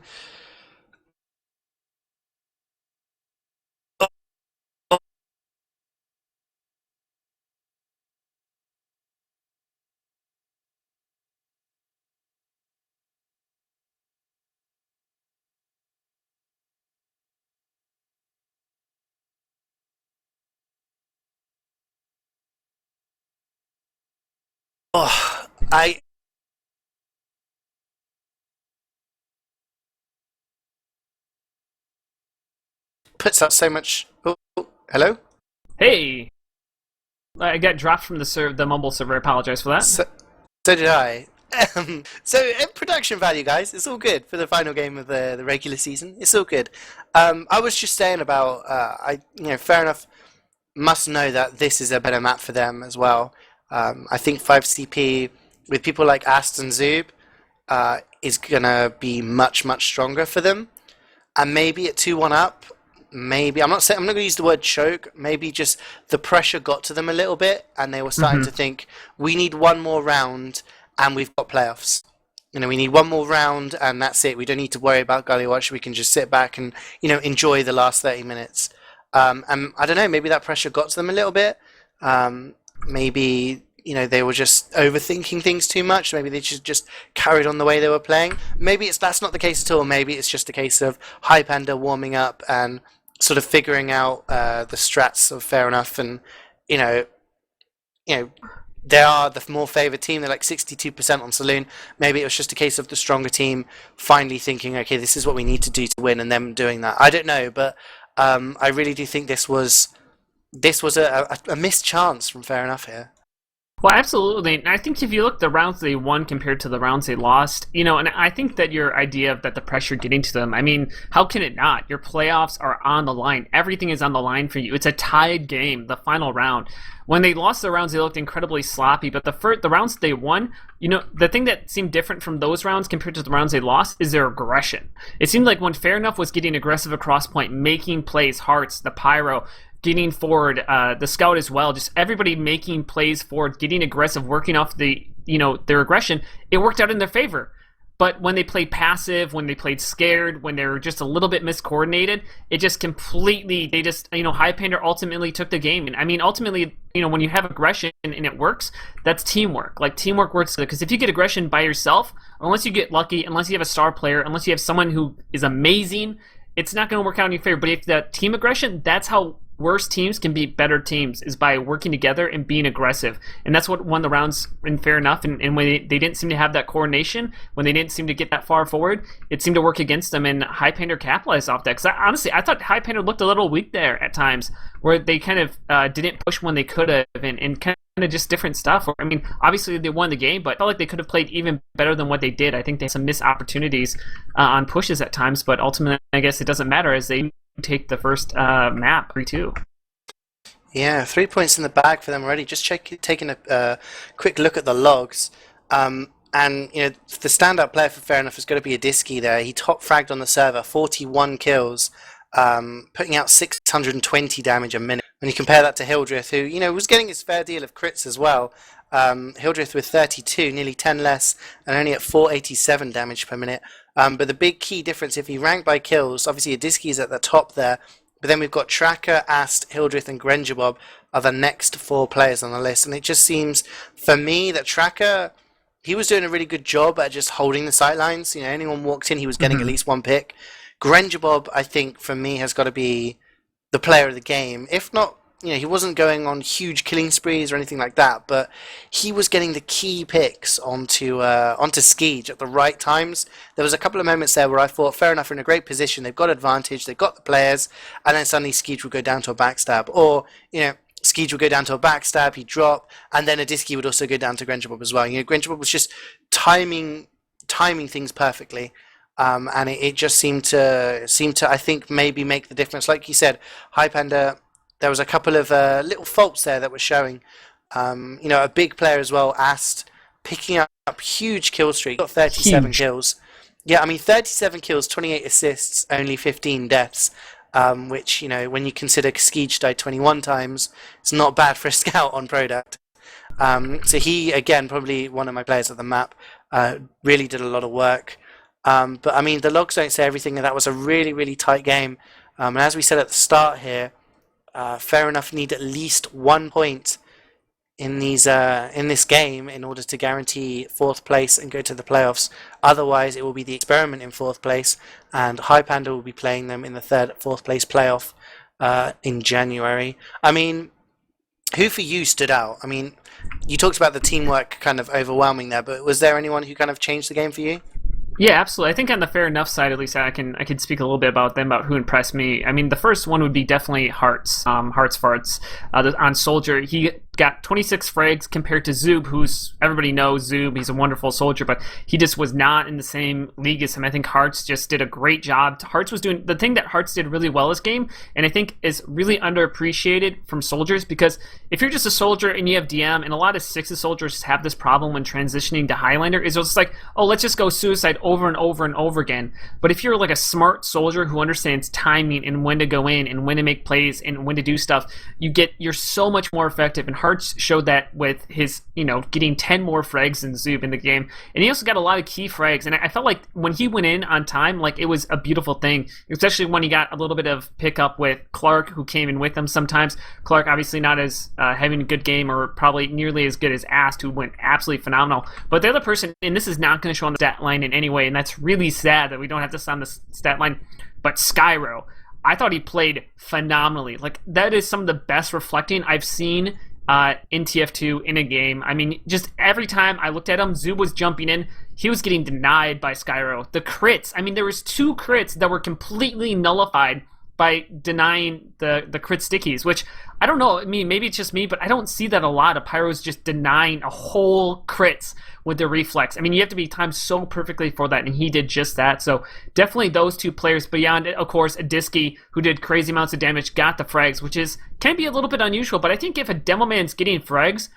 Oh, I puts out so much. Oh, hello. Hey, I got dropped from the mumble server. I apologize for that. So did I. So production value, guys, it's all good for the final game of the regular season. It's all good. I was just saying about fair enough. Must know that this is a better map for them as well. I think 5CP with people like Ast and Zoob is gonna be much stronger for them. And maybe at 2-1 up, maybe I'm not going to use the word choke. Maybe just the pressure got to them a little bit, and they were starting to think we need one more round, and we've got playoffs. We need one more round, and that's it. We don't need to worry about Gully Watch. We can just sit back and enjoy the last 30 minutes. And I don't know. Maybe that pressure got to them a little bit. Maybe they were just overthinking things too much. Maybe they just carried on the way they were playing. Maybe that's not the case at all. Maybe it's just a case of Highpander warming up and sort of figuring out the strats of fair enough. And they are the more favoured team. They're like 62% on Saloon. Maybe it was just a case of the stronger team finally thinking, okay, this is what we need to do to win, and them doing that. I don't know, but I really do think this was a missed chance from fair enough here. Well, absolutely. And I think if you look at the rounds they won compared to the rounds they lost, and I think that your idea of that the pressure getting to them, I mean, how can it not? Your playoffs are on the line. Everything is on the line for you. It's a tied game, the final round. When they lost the rounds, they looked incredibly sloppy, but the rounds they won, the thing that seemed different from those rounds compared to the rounds they lost is their aggression. It seemed like when Fair Enough was getting aggressive across point, making plays, Hartz, the Pyro, getting forward, the Scout as well, just everybody making plays forward, getting aggressive, working off their aggression, it worked out in their favor. But when they played passive, when they played scared, when they were just a little bit miscoordinated, it just completely, Highpander ultimately took the game. And I mean, ultimately, when you have aggression and it works, that's teamwork. Like, teamwork works, because if you get aggression by yourself, unless you get lucky, unless you have a star player, unless you have someone who is amazing, it's not going to work out in your favor. But if that team aggression, that's how worse teams can beat better teams, is by working together and being aggressive. And that's what won the rounds in Fair Enough. And when they didn't seem to have that coordination, when they didn't seem to get that far forward, it seemed to work against them, and Highpander capitalized off that. Because honestly, I thought Highpander looked a little weak there at times, where they kind of didn't push when they could have, and kind of just different stuff. I mean, obviously they won the game, but I felt like they could have played even better than what they did. I think they had some missed opportunities on pushes at times, but ultimately, I guess it doesn't matter, as they take the first map 3-2. Yeah, 3 points in the bag for them already. Just taking a quick look at the logs. And the standout player for Fair Enough is going to be Adiski there. He top fragged on the server, 41 kills, putting out 620 damage a minute. When you compare that to Hildreth, who was getting his fair deal of crits as well. Hildreth with 32, nearly 10 less, and only at 487 damage per minute. But the big key difference, if you rank by kills, obviously Adiski is at the top there, but then we've got Tracker, Ast, Hildreth, and Grenjabob are the next 4 players on the list. And it just seems, for me, that Tracker, he was doing a really good job at just holding the sightlines. Anyone walked in, he was getting at least one pick. Grenjabob, I think, for me, has got to be the player of the game. If not, he wasn't going on huge killing sprees or anything like that, but he was getting the key picks onto CeeJaey at the right times. There was a couple of moments there where I thought, fair enough, they're in a great position, they've got advantage, they've got the players, and then suddenly CeeJaey would go down to a backstab, or CeeJaey would go down to a backstab, he'd drop, and then Adiski would also go down to Grenjabob as well. Grenjabob was just timing things perfectly. And it just seemed to, I think, maybe make the difference. Like you said, Highpander, there was a couple of little faults there that were showing. A big player as well, Ast, picking up huge kill streak, got 37 kills. Yeah, I mean, 37 kills, 28 assists, only 15 deaths, which, when you consider CeeJaey died 21 times, it's not bad for a scout on Product. So he, again, probably one of my players of the map, really did a lot of work. But, I mean, the logs don't say everything, and that was a really, really tight game. And as we said at the start here, Fair Enough need at least 1 point in this game in order to guarantee 4th place and go to the playoffs. Otherwise, it will be the Experiment in 4th place, and Highpander will be playing them in the 4th place playoff in January. I mean, who for you stood out? I mean, you talked about the teamwork kind of overwhelming there, but was there anyone who kind of changed the game for you? Yeah, absolutely. I think on the fair enough side, at least, I can speak a little bit about them, about who impressed me. I mean, the first one would be definitely Hartzfartz on Soldier. He got 26 frags compared to Zoob, who's everybody knows Zoob. He's a wonderful soldier, but he just was not in the same league as him. I think Hartz just did a great job. Hartz was doing the thing that Hartz did really well this game, and I think is really underappreciated from soldiers, because if you're just a soldier and you have DM, and a lot of 6 soldiers have this problem when transitioning to Highlander, is it's like, oh, let's just go suicide over and over and over again. But if you're like a smart soldier who understands timing and when to go in and when to make plays and when to do stuff, you're so much more effective. And Hartz showed that with his, getting 10 more frags than Zoob in the game. And he also got a lot of key frags. And I felt like when he went in on time, like it was a beautiful thing, especially when he got a little bit of pickup with Clark, who came in with him sometimes. Clark obviously not as having a good game, or probably nearly as good as Ast, who went absolutely phenomenal. But the other person, and this is not going to show on the stat line in any way, and that's really sad that we don't have this on the stat line, but Skyro, I thought he played phenomenally. Like, that is some of the best reflecting I've seen in TF2 in a game. I mean, just every time I looked at him, Zoob was jumping in, he was getting denied by Skyro. The crits, I mean, there was 2 crits that were completely nullified by denying the crit stickies, which I don't know. I mean, maybe it's just me, but I don't see that a lot of Pyros just denying a whole crits with their reflex. I mean, you have to be timed so perfectly for that, and he did just that. So definitely those 2 players. Beyond it, of course, Adiski, who did crazy amounts of damage, got the frags, which can be a little bit unusual. But I think if a demo man's getting frags,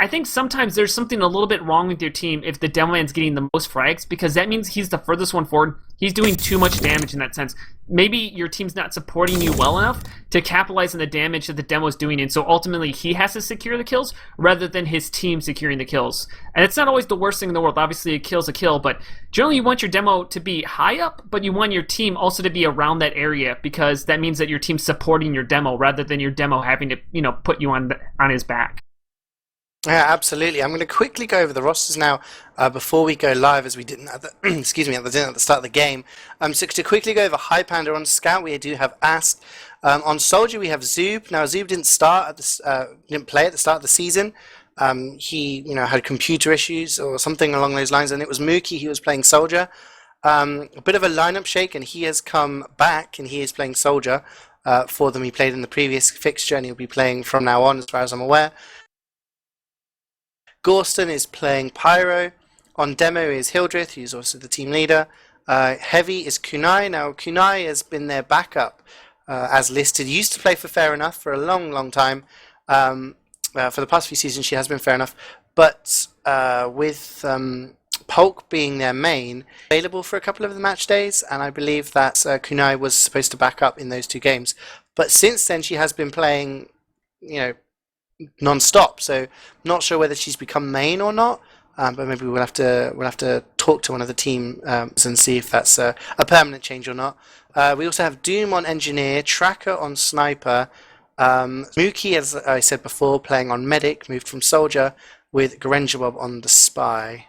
I think sometimes there's something a little bit wrong with your team if the demo man's getting the most frags, because that means he's the furthest one forward. He's doing too much damage in that sense. Maybe your team's not supporting you well enough to capitalize on the damage that the demo's doing, and so ultimately he has to secure the kills rather than his team securing the kills. And it's not always the worst thing in the world. Obviously, a kill's a kill, but generally you want your demo to be high up, but you want your team also to be around that area, because that means that your team's supporting your demo rather than your demo having to, put you on his back. Yeah, absolutely. I'm going to quickly go over the rosters now before we go live, as we didn't at the at the start of the game. So to quickly go over Highpander on Scout, we do have Ast. On Soldier, we have Zoob. Now, Zoob didn't play at the start of the season. He had computer issues or something along those lines, and it was Mookie. He was playing Soldier. A bit of a lineup shake, and he has come back, and he is playing Soldier for them. He played in the previous fixture, and he'll be playing from now on, as far as I'm aware. Gorston is playing Pyro. On demo is Hildreth, who's also the team leader. Heavy is Kunai. Now, Kunai has been their backup as listed. He used to play for Fair Enough for a long, long time. For the past few seasons, she has been Fair Enough. But with Polk being their main, available for a couple of the match days, and I believe that Kunai was supposed to back up in those 2 games. But since then, she has been playing, non-stop, so I'm not sure whether she's become main or not, but maybe we'll have to talk to one of the team and see if that's a permanent change or not. We also have Doom on Engineer, Tracker on Sniper, Mookie, as I said before, playing on Medic, moved from Soldier, with Grenjabob on the Spy.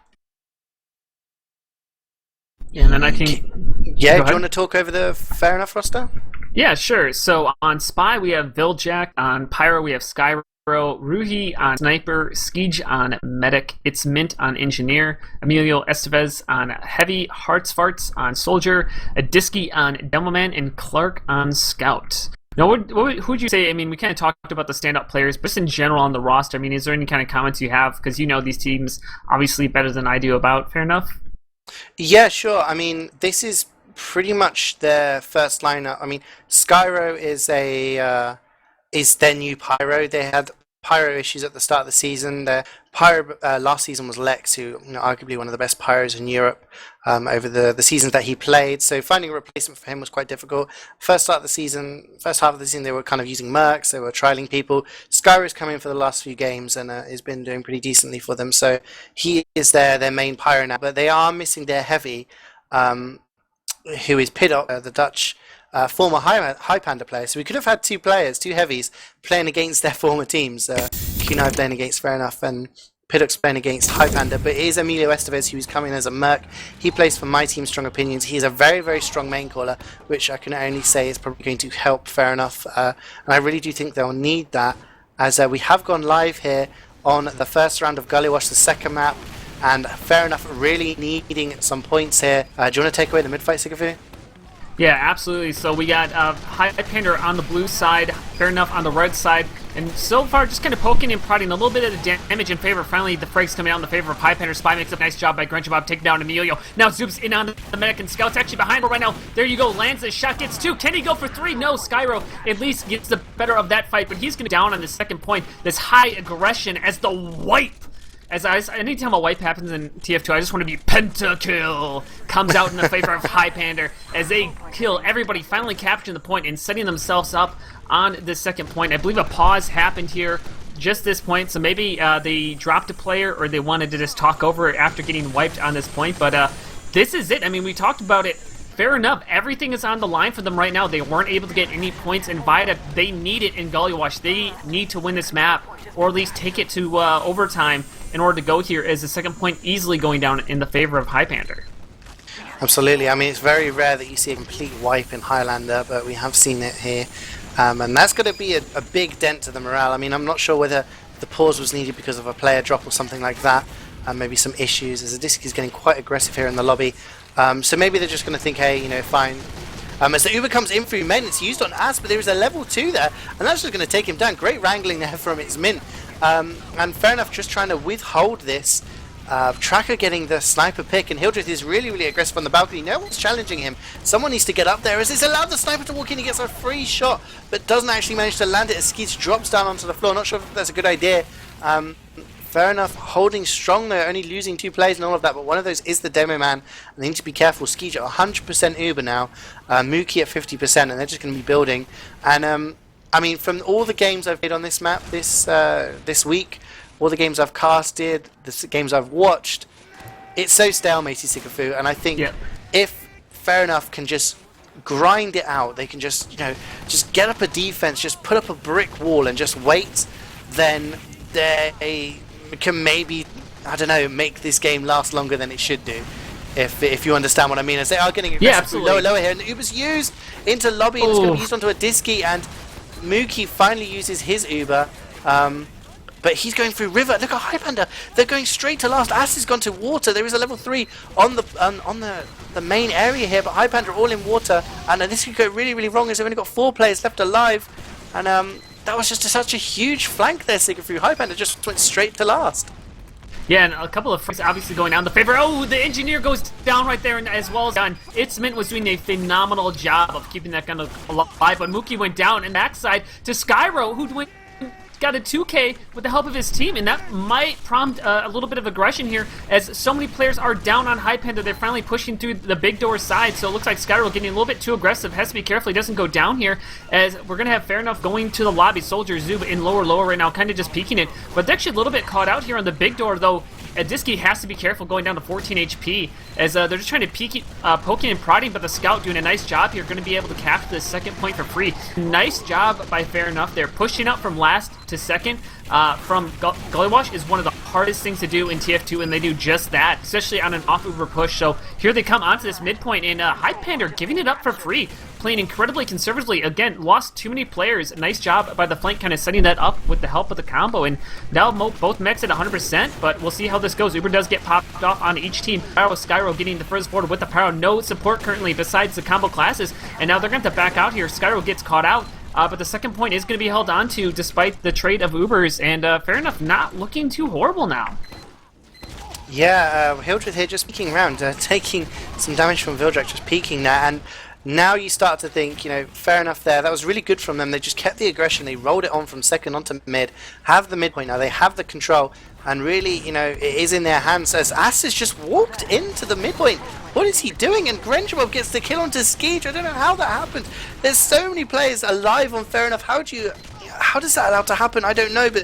And then I can... Yeah, do you want to talk over the Fair Enough roster? Yeah, sure. So on Spy, we have Viljack. On Pyro, we have Skyro. Ruhi on Sniper, Skeej on Medic, It's Mint on Engineer, Emilio Estevez on Heavy, Hartzfartz on Soldier, Adiski on Demoman, and Clark on Scout. Now, who would you say, I mean, we kind of talked about the standout players, but just in general on the roster, I mean, is there any kind of comments you have? Because you know these teams obviously better than I do about Fair Enough. Yeah, sure. I mean, this is pretty much their first lineup. I mean, Skyro is their new Pyro. They had Pyro issues at the start of the season. Their Pyro last season was Lex, who arguably one of the best Pyros in Europe over the seasons that he played. So finding a replacement for him was quite difficult. First half of the season, they were kind of using mercs. They were trialing people. Skyro's come in for the last few games and has been doing pretty decently for them. So he is their main Pyro now. But they are missing their Heavy, who is Piddock, the Dutch former Highpander player. So we could have had 2 players, 2 heavies, playing against their former teams. Kunai playing against Fair Enough, and Piddock's playing against Highpander. But it is Emilio Estevez, who's coming as a merc. He plays for my team, Strong Opinions. He is a very, very strong main caller, which I can only say is probably going to help Fair Enough. And I really do think they'll need that as we have gone live here on the first round of Gully Wash, the second map, and fair enough, really needing some points here. Do you want to take away the mid-fight, Sigafoo? Yeah, absolutely. So we got Highpander on the blue side, fair enough on the red side, and so far just kind of poking and prodding a little bit of the damage in favor. Finally, the frags coming out in the favor of Highpander. Spy makes a nice job by Grenjabob taking down Emilio. Now zooms in on the medic, and Scout's actually behind her right now. There you go, lands the shot, gets 2. Can he go for 3? No, Skyro at least gets the better of that fight, but he's going to down on the second point. This high aggression as the wipe. Anytime a wipe happens in TF2, I just want to be pentakill. Comes out in the favor of Highpander as they kill everybody, finally capturing the point and setting themselves up on the second point. I believe a pause happened here just this point, so maybe they dropped a player or they wanted to just talk over it after getting wiped on this point. But this is it. I mean, we talked about it. Fair enough. Everything is on the line for them right now. They weren't able to get any points in Vida. They need it in Gully Wash. They need to win this map, or at least take it to overtime in order to go here, as the second point easily going down in the favor of Highpander. Absolutely. I mean, it's very rare that you see a complete wipe in Highlander, but we have seen it here. And that's going to be a big dent to the morale. I mean, I'm not sure whether the pause was needed because of a player drop or something like that. Maybe some issues, as Adisky is getting quite aggressive here in the lobby. So maybe they're just going to think, hey, you know, fine. As the Uber comes in through main, it's used on As, but there is a level 2 there, and that's just going to take him down. Great wrangling there from its Mint. And fair enough, just trying to withhold this. Tracker getting the sniper pick, and Hildreth is really, really aggressive on the balcony. No one's challenging him. Someone needs to get up there, as it's allowed the sniper to walk in. He gets a free shot, but doesn't actually manage to land it as Skeets drops down onto the floor. Not sure if that's a good idea. Fair enough, holding strong there, only losing 2 players and all of that, but one of those is the demo man, and they need to be careful. Skeej at 100% Uber now, Mookie at 50%, and they're just going to be building. And I mean, from all the games I've played on this map this week, all the games I've casted, the games I've watched, it's so stalematey, Sigafoo, and I think if Fair Enough can just grind it out, they can just, you know, just get up a defense, just put up a brick wall and just wait, then they can maybe, I don't know, make this game last longer than it should do. If you understand what I mean, as they are getting aggressive lower here, and the Uber's used into lobby, and it's going to be used onto a Disky, and Mookie finally uses his Uber, but he's going through river. Look at Highpander, they're going straight to last. As has gone to water. There is a level 3 on the main area here, but Highpander all in water, and this could go really, really wrong as they've only got 4 players left alive, and that was just such a huge flank there, Sigafoo. Highpander just went straight to last. Yeah, and a couple of freaks obviously going down the favor. Oh, the engineer goes down right there, and as well as gun. It's Mint was doing a phenomenal job of keeping that gun alive, but Mookie went down, and backside to Skyro, who got a 2K with the help of his team, and that might prompt a little bit of aggression here, as so many players are down on Highpander. They're finally pushing through the big door side, so it looks like Skyro getting a little bit too aggressive. Has to be careful he doesn't go down here, as we're going to have Fair Enough going to the lobby. Soldier Zub in lower right now, kind of just peeking it, but they're actually a little bit caught out here on the big door, though. Disky has to be careful going down to 14 HP, as they're just trying to poking and prodding, but the Scout doing a nice job here, going to be able to capture the second point for free. Nice job by Fair Enough. They're pushing up from last to second. From Gully Wash is one of the hardest things to do in TF2, and they do just that, especially on an off-Uber push. So here they come onto this midpoint, and Highpander giving it up for free, playing incredibly conservatively. Again, lost too many players. Nice job by the flank, kind of setting that up with the help of the combo, and now both mechs at 100%, but we'll see how this goes. Uber does get popped off on each team. Skyro getting the furthest forward with the Pyro. No support currently besides the combo classes, and now they're going to have to back out here. Skyro gets caught out. But the second point is going to be held on to despite the trade of Ubers, and Fair Enough not looking too horrible now. Yeah, Hildreth here just peeking around, taking some damage from Vildrak, just peeking there, and now you start to think, you know, Fair Enough there. That was really good from them. They just kept the aggression. They rolled it on from second onto mid, have the midpoint now. They have the control, and really, you know, it is in their hands as As has just walked into the midpoint. What is he doing? And Grenjabob gets the kill onto Skeej. I don't know how that happened. There's so many players alive on Fair Enough. How does that allow to happen? I don't know, but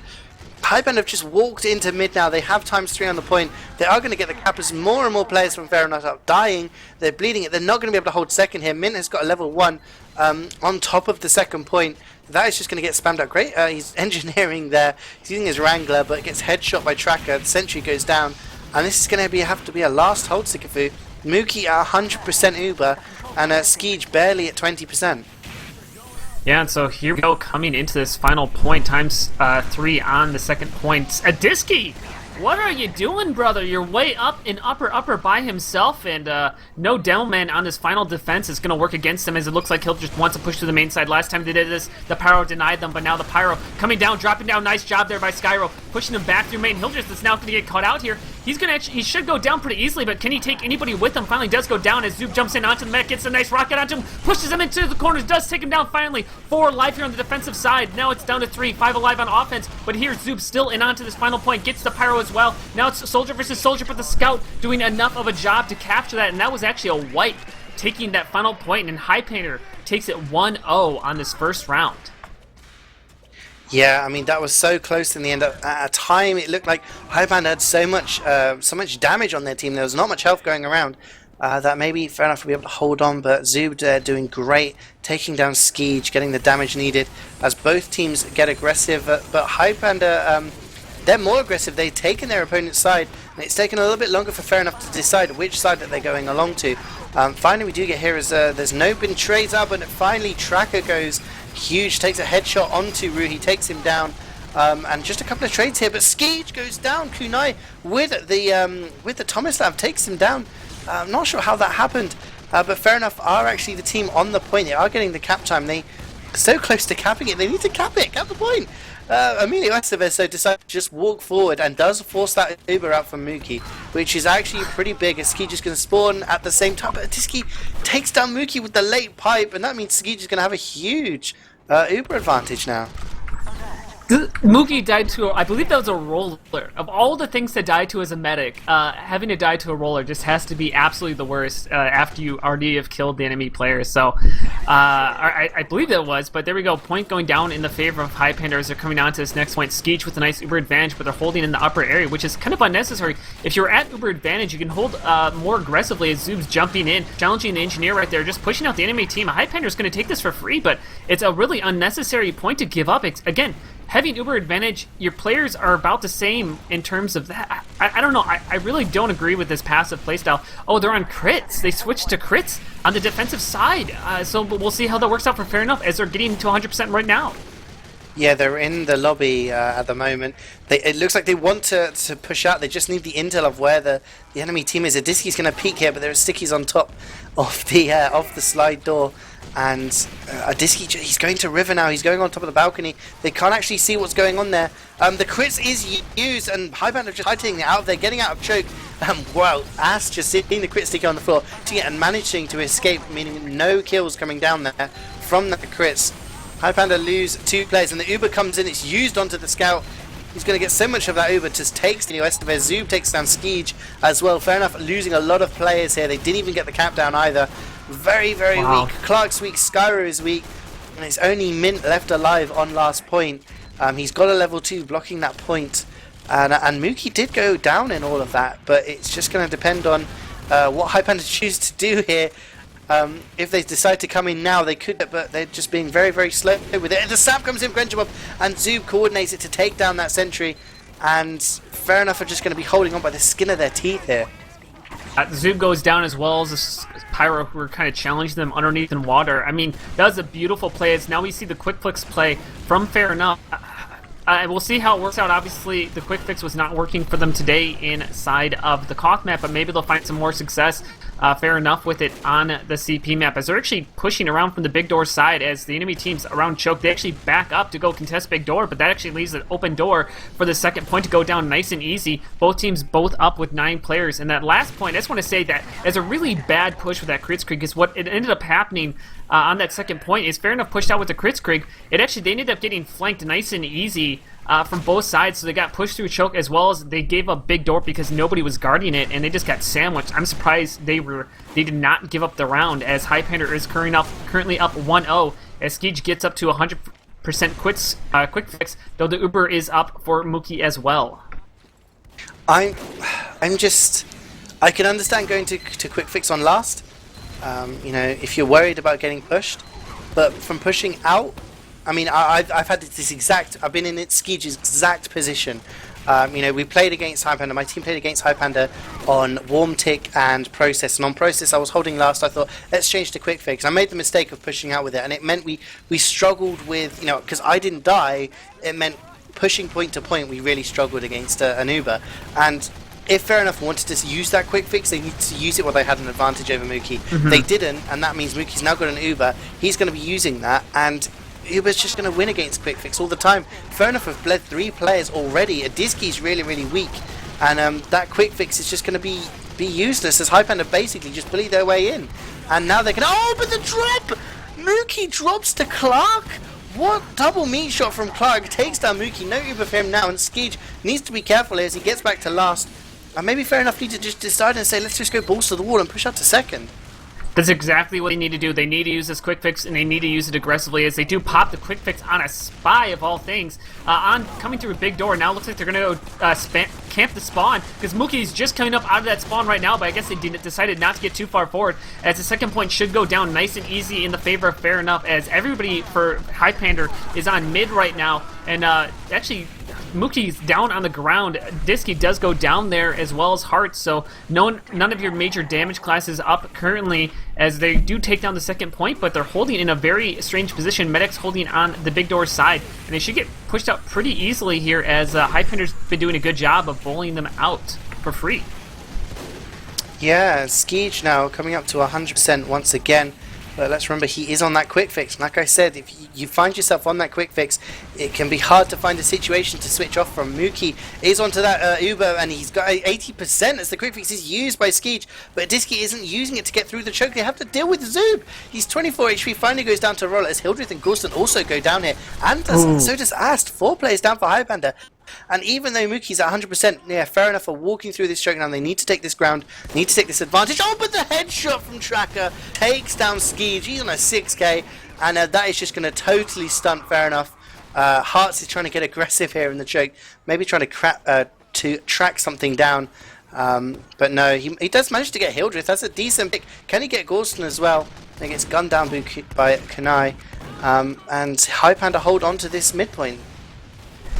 Highpander have just walked into mid now. They have ×3 on the point. They are going to get the cap as more and more players from Fair Enough are dying. They're bleeding it. They're not going to be able to hold second here. Mint has got a level 1 on top of the second point. That is just going to get spammed out. Great. He's engineering there. He's using his Wrangler, but gets headshot by Tracker. The sentry goes down. And this is going to have to be a last hold, Sigafoo. Mookie at 100% Uber, and Skeej barely at 20%. Yeah, and so here we go, coming into this final point, times 3 on the second point. Adiski, what are you doing, brother? You're way up in upper by himself, and no Devilman on this final defense is going to work against him, as it looks like he'll just want to push to the main side. Last time they did this, the Pyro denied them, but now the Pyro coming down, dropping down. Nice job there by Skyro, pushing him back through main. Hildreth is now going to get caught out here. He's going to actually, he should go down pretty easily, but can he take anybody with him? Finally does go down as Zoob jumps in onto the mech, gets a nice rocket onto him, pushes him into the corners, does take him down finally. 4 alive here on the defensive side. Now it's down to 3, 5 alive on offense, but here's Zoob still in onto this final point, gets the Pyro as well. Now it's Soldier versus Soldier, but the Scout doing enough of a job to capture that, and that was actually a wipe, taking that final point, and Highpander takes it 1-0 on this first round. Yeah, I mean, that was so close in the end. At a time, it looked like Highpander had so much damage on their team. There was not much health going around. That maybe fair enough to be able to hold on, but Zoob doing great, taking down CeeJaey, getting the damage needed as both teams get aggressive. But Highpander, they're more aggressive. They've taken their opponent's side, and it's taken a little bit longer for fair enough to decide which side that they're going along to. Finally, we do get here as there's no been trades up, and finally Tracker goes huge, takes a headshot onto Rue. He takes him down, and just a couple of trades here, but CeeJaey goes down. Kunai with the Tomislav takes him down. I'm not sure how that happened, but fair enough. Are actually the team on the point. They are getting the cap time. They are so close to capping it. They need to cap the point. Emilio Estevez so decides to just walk forward and does force that Uber out from Mookie, which is actually pretty big, as CeeJaey is going to spawn at the same time, but Adiski takes down Mookie with the late pipe, and that means CeeJaey is going to have a huge Uber advantage now. Mookie died to, I believe that was a roller. Of all the things to die to as a medic, having to die to a roller just has to be absolutely the worst after you already have killed the enemy player. So, I believe that was, but there we go. Point going down in the favor of Highpander as they're coming on to this next point. CeeJaey with a nice Uber advantage, but they're holding in the upper area, which is kind of unnecessary. If you're at Uber advantage, you can hold more aggressively as Zoob's jumping in, challenging the engineer right there, just pushing out the enemy team. Highpander's going to take this for free, but it's a really unnecessary point to give up. Again, having Uber advantage, your players are about the same in terms of that. I don't know. I really don't agree with this passive playstyle. Oh, they're on crits. They switched to crits on the defensive side. So we'll see how that works out for fair enough, as they're getting to 100% right now. Yeah, they're in the lobby at the moment. It looks like they want to push out. They just need the intel of where the enemy team is. Adiski's going to peek here, but there are stickies on top of the slide door. And Adiski, he's going to River now. He's going on top of the balcony. They can't actually see what's going on there. The crits is used, and Highpander just hiding out of there, getting out of choke. Wow, Ass just seeing the crit sticky on the floor and managing to escape, meaning no kills coming down there from the crits. Highpander lose 2 players, and the Uber comes in. It's used onto the Scout. He's going to get so much of that Uber, just takes the Estevez. Zoob takes down CeeJaey as well. Fair enough, losing a lot of players here. They didn't even get the cap down either. Very, very weak. Clark's weak, Skyro is weak, and it's only Mint left alive on last point. He's got a level 2 blocking that point, and Mookie did go down in all of that, but it's just going to depend on what Highpander choose to do here. If they decide to come in now, they could, but they're just being very, very slow with it. And the sap comes in, Grenjabob, and Zoob coordinates it to take down that sentry, and fair enough are just going to be holding on by the skin of their teeth here. Zoob goes down as well as the Pyro, who were kind of challenging them underneath in water. I mean, that was a beautiful play. As now we see the quick flicks play from Fair Enough. We'll see how it works out. Obviously, the quick fix was not working for them today inside of the Koth map, but maybe they'll find some more success. Fair enough with it on the CP map, as they're actually pushing around from the big door side. As the enemy teams around choke, they actually back up to go contest big door, but that actually leaves an open door for the second point to go down nice and easy. Both teams both up with 9 players, and that last point, I just want to say that as a really bad push with that Kritzkrieg, is what it ended up happening on that second point. Is Fair Enough pushed out with the Kritzkrieg. They ended up getting flanked nice and easy from both sides, so they got pushed through choke, as well as they gave up big door because nobody was guarding it, and they just got sandwiched. I'm surprised they did not give up the round, as Highpander is currently up 1-0, as CeeJaey gets up to 100% quick fix, though the Uber is up for Mookie as well. I can understand going to quick fix on last, if you're worried about getting pushed, but from pushing out, I mean, I've had this exact, I've been in CeeJaey's exact position You know, we played against Highpander. My team played against Highpander on Warm Tick and Process. And on Process, I was holding last. I thought, let's change to Quick Fix. I made the mistake of pushing out with it, and it meant we struggled with, you know, because I didn't die, it meant pushing point to point, we really struggled against an Uber. And if Fair Enough wanted to use that Quick Fix, they needed to use it while they had an advantage over Mookie. They didn't, and that means Mookie's now got an Uber. He's going to be using that, and Uber's just going to win against Quick Fix all the time. Fair Enough have bled 3 players already. Adiski's really, really weak, and that Quick Fix is just going to be useless as Highpander basically just bully their way in. And now they can... Oh, but the drop! Mookie drops to Clark! What double meat shot from Clark takes down Mookie. No Uber for him now, and CeeJaey needs to be careful here as he gets back to last. And maybe Fair Enough need to just decide and say, let's just go balls to the wall and push out to second. That's exactly what they need to do. They need to use this Quick Fix, and they need to use it aggressively as they do pop the Quick Fix on a spy of all things. On coming through a big door, now looks like they're going to go camp the spawn, because Mookie's just coming up out of that spawn right now, but I guess they decided not to get too far forward, as the second point should go down nice and easy in the favor of Fair Enough, as everybody for Highpander is on mid right now, and actually... Mookie's down on the ground. Disky does go down there as well as Hartzfartz, so none of your major damage classes up currently as they do take down the second point, but they're holding in a very strange position. Medic's holding on the big door side, and they should get pushed out pretty easily here as Highpander's been doing a good job of bullying them out for free. Yeah, CeeJaey now coming up to 100% once again. But let's remember, he is on that Quick Fix. Like I said, if you find yourself on that Quick Fix, it can be hard to find a situation to switch off from. Mookie is onto that Uber, and he's got 80% as the Quick Fix is used by CeeJaey, but Disky isn't using it to get through the choke. They have to deal with Zoob. He's 24 HP, finally goes down to roll as Hildreth and Goulston also go down here. And so does Ast. 4 players down for Highpander. And even though Mookie's at 100%, yeah, Fair Enough are walking through this choke now. They need to take this ground, need to take this advantage. Oh, but the headshot from Tracker takes down CeeJaey. He's on a 6k, and that is just going to totally stunt Fair Enough. Hartzfartz is trying to get aggressive here in the choke, maybe trying to track something down. But no, he does manage to get Hildreth. That's a decent pick. Can he get Goulston as well? He gets gunned down by Kanai. And Highpander hold on to this midpoint.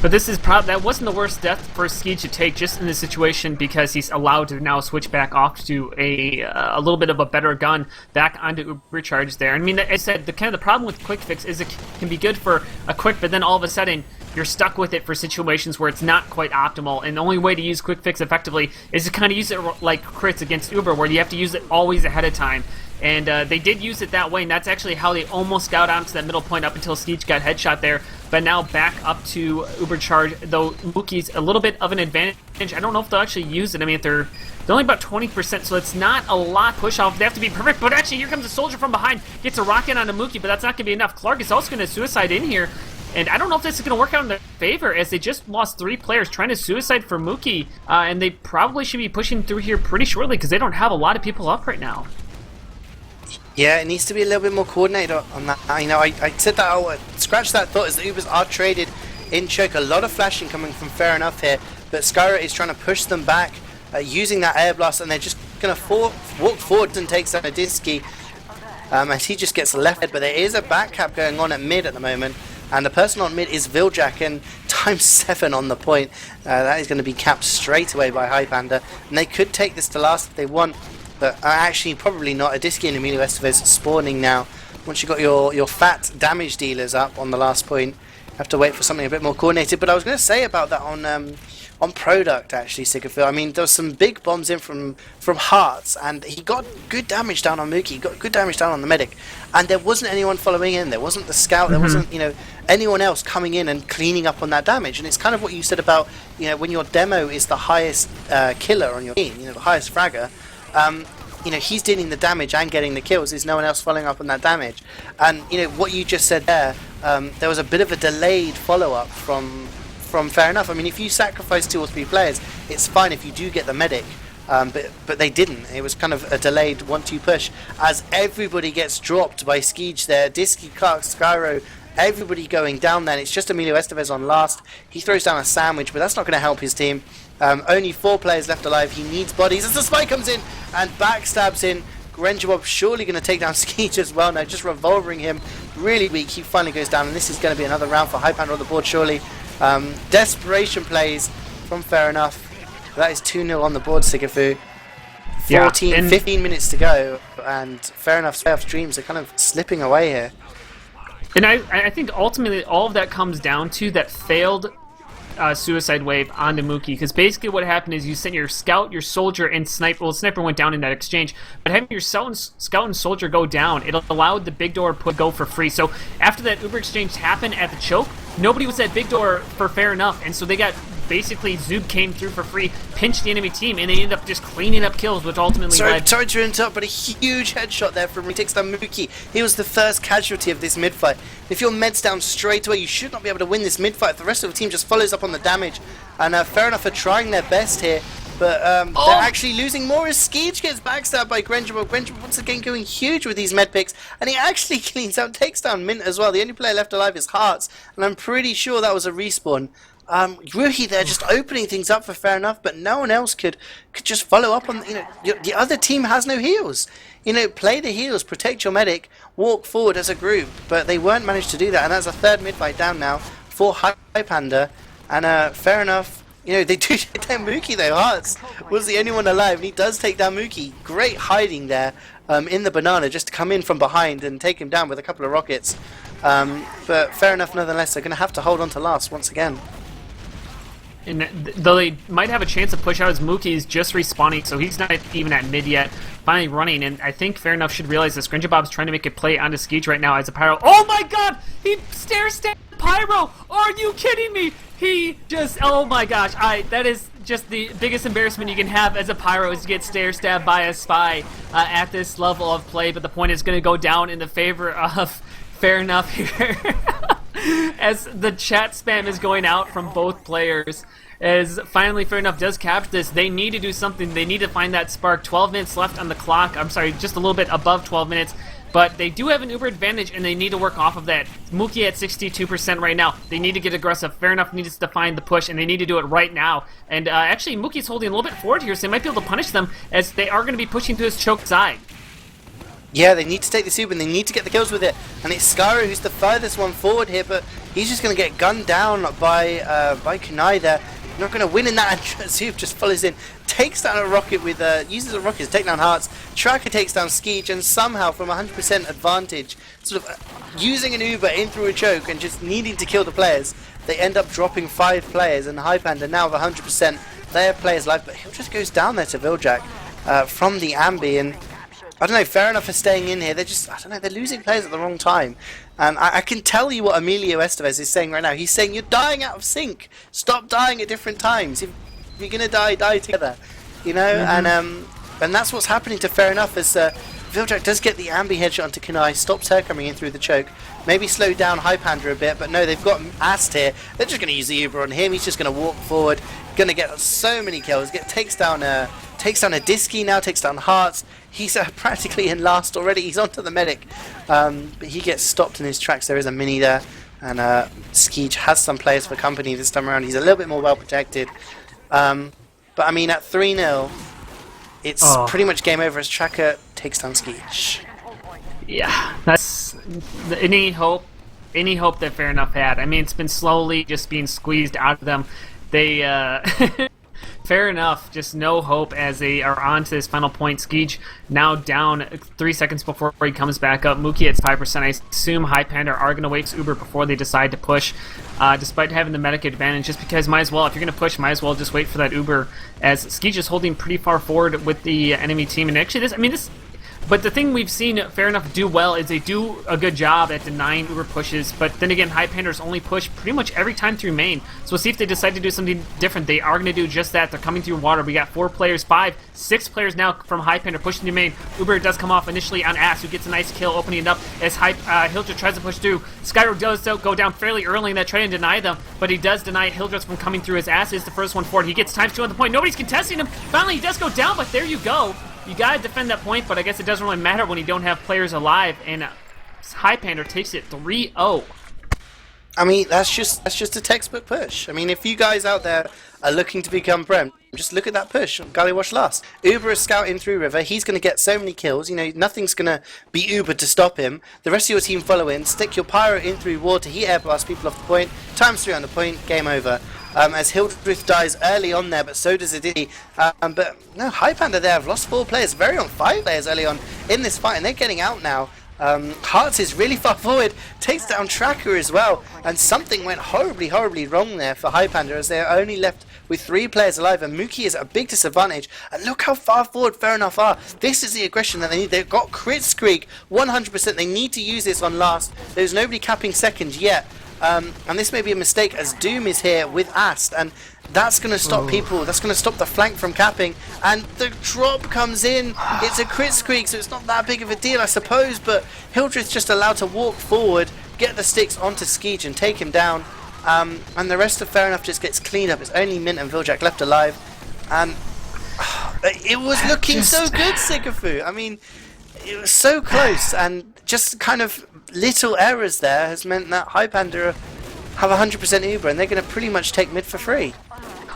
But this is that wasn't the worst death for CeeJaey to take just in this situation, because he's allowed to now switch back off to a little bit of a better gun back onto Uber Charge there. I mean, as I said, the problem with Quick Fix is it can be good for a quick, but then all of a sudden you're stuck with it for situations where it's not quite optimal, and the only way to use Quick Fix effectively is to kind of use it like crits against Uber, where you have to use it always ahead of time. And they did use it that way, and that's actually how they almost got onto that middle point up until CeeJaey got headshot there. But now back up to Uber Charge, though Mookie's a little bit of an advantage. I don't know if they'll actually use it. I mean, they're only about 20%, so it's not a lot push off. They have to be perfect, but actually here comes a soldier from behind, gets a rocket onto Mookie, but that's not going to be enough. Clark is also going to suicide in here, and I don't know if this is going to work out in their favor, as they just lost 3 players trying to suicide for Mookie, and they probably should be pushing through here pretty shortly because they don't have a lot of people up right now. Yeah, it needs to be a little bit more coordinated on that. You know, I said that, I'll scratch that thought as the Ubers are traded in choke. A lot of flashing coming from Fair Enough here, but Skyra is trying to push them back using that air blast, and they're just going to walk forward and takes down a Disky as he just gets left. But there is a back cap going on at mid at the moment, and the person on mid is Viljak, and ×7 on the point. That is going to be capped straight away by Highpander, and they could take this to last if they want. But actually, probably not. A Disky and Emilio Estevez spawning now. Once you've got your fat damage dealers up on the last point, you have to wait for something a bit more coordinated. But I was going to say about that on product, actually, Sigafoo. I mean, there was some big bombs in from Hartzfartz, and he got good damage down on Mookie. He got good damage down on the medic. And there wasn't anyone following in. There wasn't the scout. There wasn't, anyone else coming in and cleaning up on that damage. And it's kind of what you said about, when your demo is the highest killer on your team, the highest fragger. He's dealing the damage and getting the kills. There's no one else following up on that damage. And what you just said there was a bit of a delayed follow-up from Fair Enough. I mean, if you sacrifice 2 or 3 players, it's fine if you do get the medic. But they didn't. It was kind of a delayed 1-2 push as everybody gets dropped by CeeJaey there. Disky, Clark, Skyro, everybody going down there. And it's just Emilio Estevez on last. He throws down a sandwich, but that's not going to help his team. Only 4 players left alive. He needs bodies as the spy comes in and backstabs in. Grenjabob surely going to take down CeeJaey as well. No, just revolvering him. Really weak. He finally goes down, and this is going to be another round for Highpander on the board, surely. Desperation plays from Fair Enough. That is 2-0 on the board, Sigafoo. Yeah, 15 minutes to go, and Fair Enough's playoff dreams are kind of slipping away here. And I think ultimately all of that comes down to that failed suicide wave onto Mookie, because basically what happened is you sent your scout, your soldier, and sniper. Well, sniper went down in that exchange, but having your scout and soldier go down, it allowed the big door to go for free. So after that Uber exchange happened at the choke, nobody was at big door for Fair Enough, and so they got basically Zoob came through for free, pinched the enemy team, and they ended up just cleaning up kills, which ultimately led. Sorry to interrupt, but a huge headshot there from takes down Mookie. He was the first casualty of this mid-fight. If your med's down straight away, you should not be able to win this mid-fight. The rest of the team just follows up on the damage, and Fair Enough are trying their best here, but they're actually losing more as CeeJaey gets backstabbed by Grenjabob. Grenjabob once again going huge with these med picks, and he actually cleans out, takes down Mint as well. The only player left alive is Hartzfartz, and I'm pretty sure that was a respawn. Ruhi there just opening things up for Fair Enough, but no one else could just follow up on, the other team has no heals. Play the heals, protect your medic, walk forward as a group, but they weren't managed to do that, and that's a third mid-fight down now for Highpander, and Fair Enough, they do take down Mookie though. Hartz was the only one alive, and he does take down Mookie. Great hiding there in the banana, just to come in from behind and take him down with a couple of rockets. But Fair Enough nonetheless, they're going to have to hold on to last once again. And though they might have a chance to push out as Mookie's just respawning, so he's not even at mid yet, finally running, and I think Fair Enough should realize this. Grenjabob's trying to make a play onto CeeJaey right now as a Pyro. Oh my god! He stabbed Pyro! Are you kidding me? He just, oh my gosh, that is just the biggest embarrassment you can have as a Pyro, is to get stabbed by a spy at this level of play, but the point is going to go down in the favor of Fair Enough here. As the chat spam is going out from both players, as finally Fair Enough does capture this. They need to do something. They need to find that spark. 12 minutes left on the clock. I'm sorry, just a little bit above 12 minutes. But they do have an Uber advantage, and they need to work off of that. Mookie at 62% right now. They need to get aggressive. Fair Enough needs to find the push, and they need to do it right now. And actually, Mookie's holding a little bit forward here, so they might be able to punish them, as they are going to be pushing to his choke side. Yeah, they need to take this Uber, and they need to get the kills with it. And it's Skyro who's the furthest one forward here, but he's just going to get gunned down by Kunai there. Not going to win in that, and Zoob just follows in, takes down a rocket with, uses a rocket to take down Hartz. Tracker takes down CeeJaey, and somehow from 100% advantage, sort of using an Uber in through a choke and just needing to kill the players, they end up dropping 5 players, and Highpander now with 100%, they have players live, but he just goes down there to Viljak from the Ambi, and I don't know, Fair Enough for staying in here. They're just, I don't know, they're losing players at the wrong time. And I can tell you what Emilio Estevez is saying right now. He's saying, you're dying out of sync. Stop dying at different times. If you're going to die, die together. And that's what's happening to Fair Enough, as Viljak does get the Ambi headshot onto Kunai, stops her coming in through the choke. Maybe slow down Highpander a bit, but no, they've got Ast here. They're just going to use the Uber on him. He's just going to walk forward. Going to get so many kills. Takes down a Disky now, takes down Hartz. He's practically in last already. He's onto the medic, but he gets stopped in his tracks. There is a mini there, and CeeJaey has some players for company this time around. He's a little bit more well protected, but I mean at 3-0, it's pretty much game over as Tracker takes down CeeJaey. Yeah, that's any hope that Fair Enough had. I mean, it's been slowly just being squeezed out of them. They Fair Enough, just no hope as they are on to this final point. CeeJaey now down 3 seconds before he comes back up. Mookie at 5%. I assume Highpander are going to wait Uber before they decide to push, despite having the medic advantage, just because might as well, if you're going to push, might as well just wait for that Uber, as CeeJaey is holding pretty far forward with the enemy team. And actually but the thing we've seen Fair Enough do well is they do a good job at denying Uber pushes, but then again, Highpander's only push pretty much every time through main. So we'll see if they decide to do something different. They are going to do just that. They're coming through water. We got 4 players, 6 players now from Highpander pushing through main. Uber does come off initially on Ass, who gets a nice kill opening it up as Hildreth tries to push through. Skyro does go down fairly early in that try and deny them, but he does deny Hildreth from coming through. His Ass is the first one forward. He gets ×2 on the point. Nobody's contesting him. Finally, he does go down, but there you go. You gotta defend that point, but I guess it doesn't really matter when you don't have players alive, and Highpander takes it 3-0. I mean, that's just a textbook push. I mean, if you guys out there are looking to become Prem, just look at that push. Gully Wash last. Uber is scouting through River. He's going to get so many kills. You know, nothing's going to be Uber to stop him. The rest of your team follow in. Stick your Pyro in through water. He air blasts people off the point. ×3 on the point. Game over. As Hildreth dies early on there, but so does Aditi. But no, Highpander there have lost 4 players. Very on 5 players early on in this fight, and they're getting out now. Hartzfartz is really far forward, takes down Tracker as well, and something went horribly wrong there for Highpander as they're only left with 3 players alive, and Mookie is at a big disadvantage. And look how far forward Fair Enough are. This is the aggression that they need. They've got crit streak 100%. They need to use this on last. There's nobody capping second yet, and this may be a mistake as Doom is here with Ast, and that's going to stop people, that's going to stop the flank from capping, and the drop comes in. It's a crit streak, so it's not that big of a deal, I suppose, but Hildreth's just allowed to walk forward, get the sticks onto CeeJaey and take him down, and the rest of Fair Enough just gets cleaned up. It's only Mint and Viljack left alive, and it was looking so good, Sigafoo. I mean, it was so close, and just kind of little errors there has meant that Highpander have 100% Uber, and they're going to pretty much take mid for free.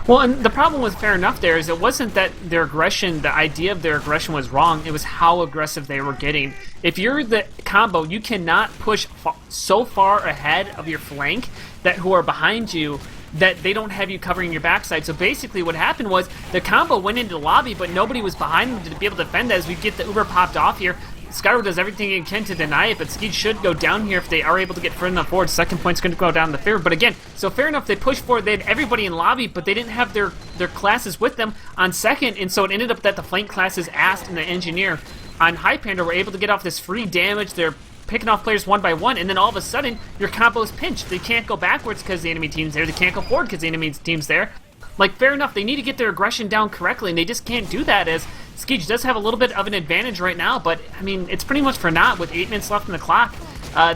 Well, and the problem with Fair Enough there is it wasn't that their aggression, the idea of their aggression was wrong, it was how aggressive they were getting. If you're the combo, you cannot push so far ahead of your flank that who are behind you that they don't have you covering your backside. So basically what happened was the combo went into the lobby, but nobody was behind them to be able to defend that. As we get the Uber popped off here, Skyro does everything he can to deny it, but CeeJaey should go down here if they are able to get further enough forward. Second point's going to go down the favor. But again, so Fair Enough, they pushed forward. They had everybody in lobby, but they didn't have their classes with them on second, and so it ended up that the flank classes, Ast and the Engineer on Highpander, were able to get off this free damage. They're picking off players one by one, and then all of a sudden, your combo's pinched. They can't go backwards because the enemy team's there. They can't go forward because the enemy team's there. Like, Fair Enough, they need to get their aggression down correctly, and they just can't do that, as CeeJaey does have a little bit of an advantage right now, but, I mean, it's pretty much for naught with 8 minutes left in the clock.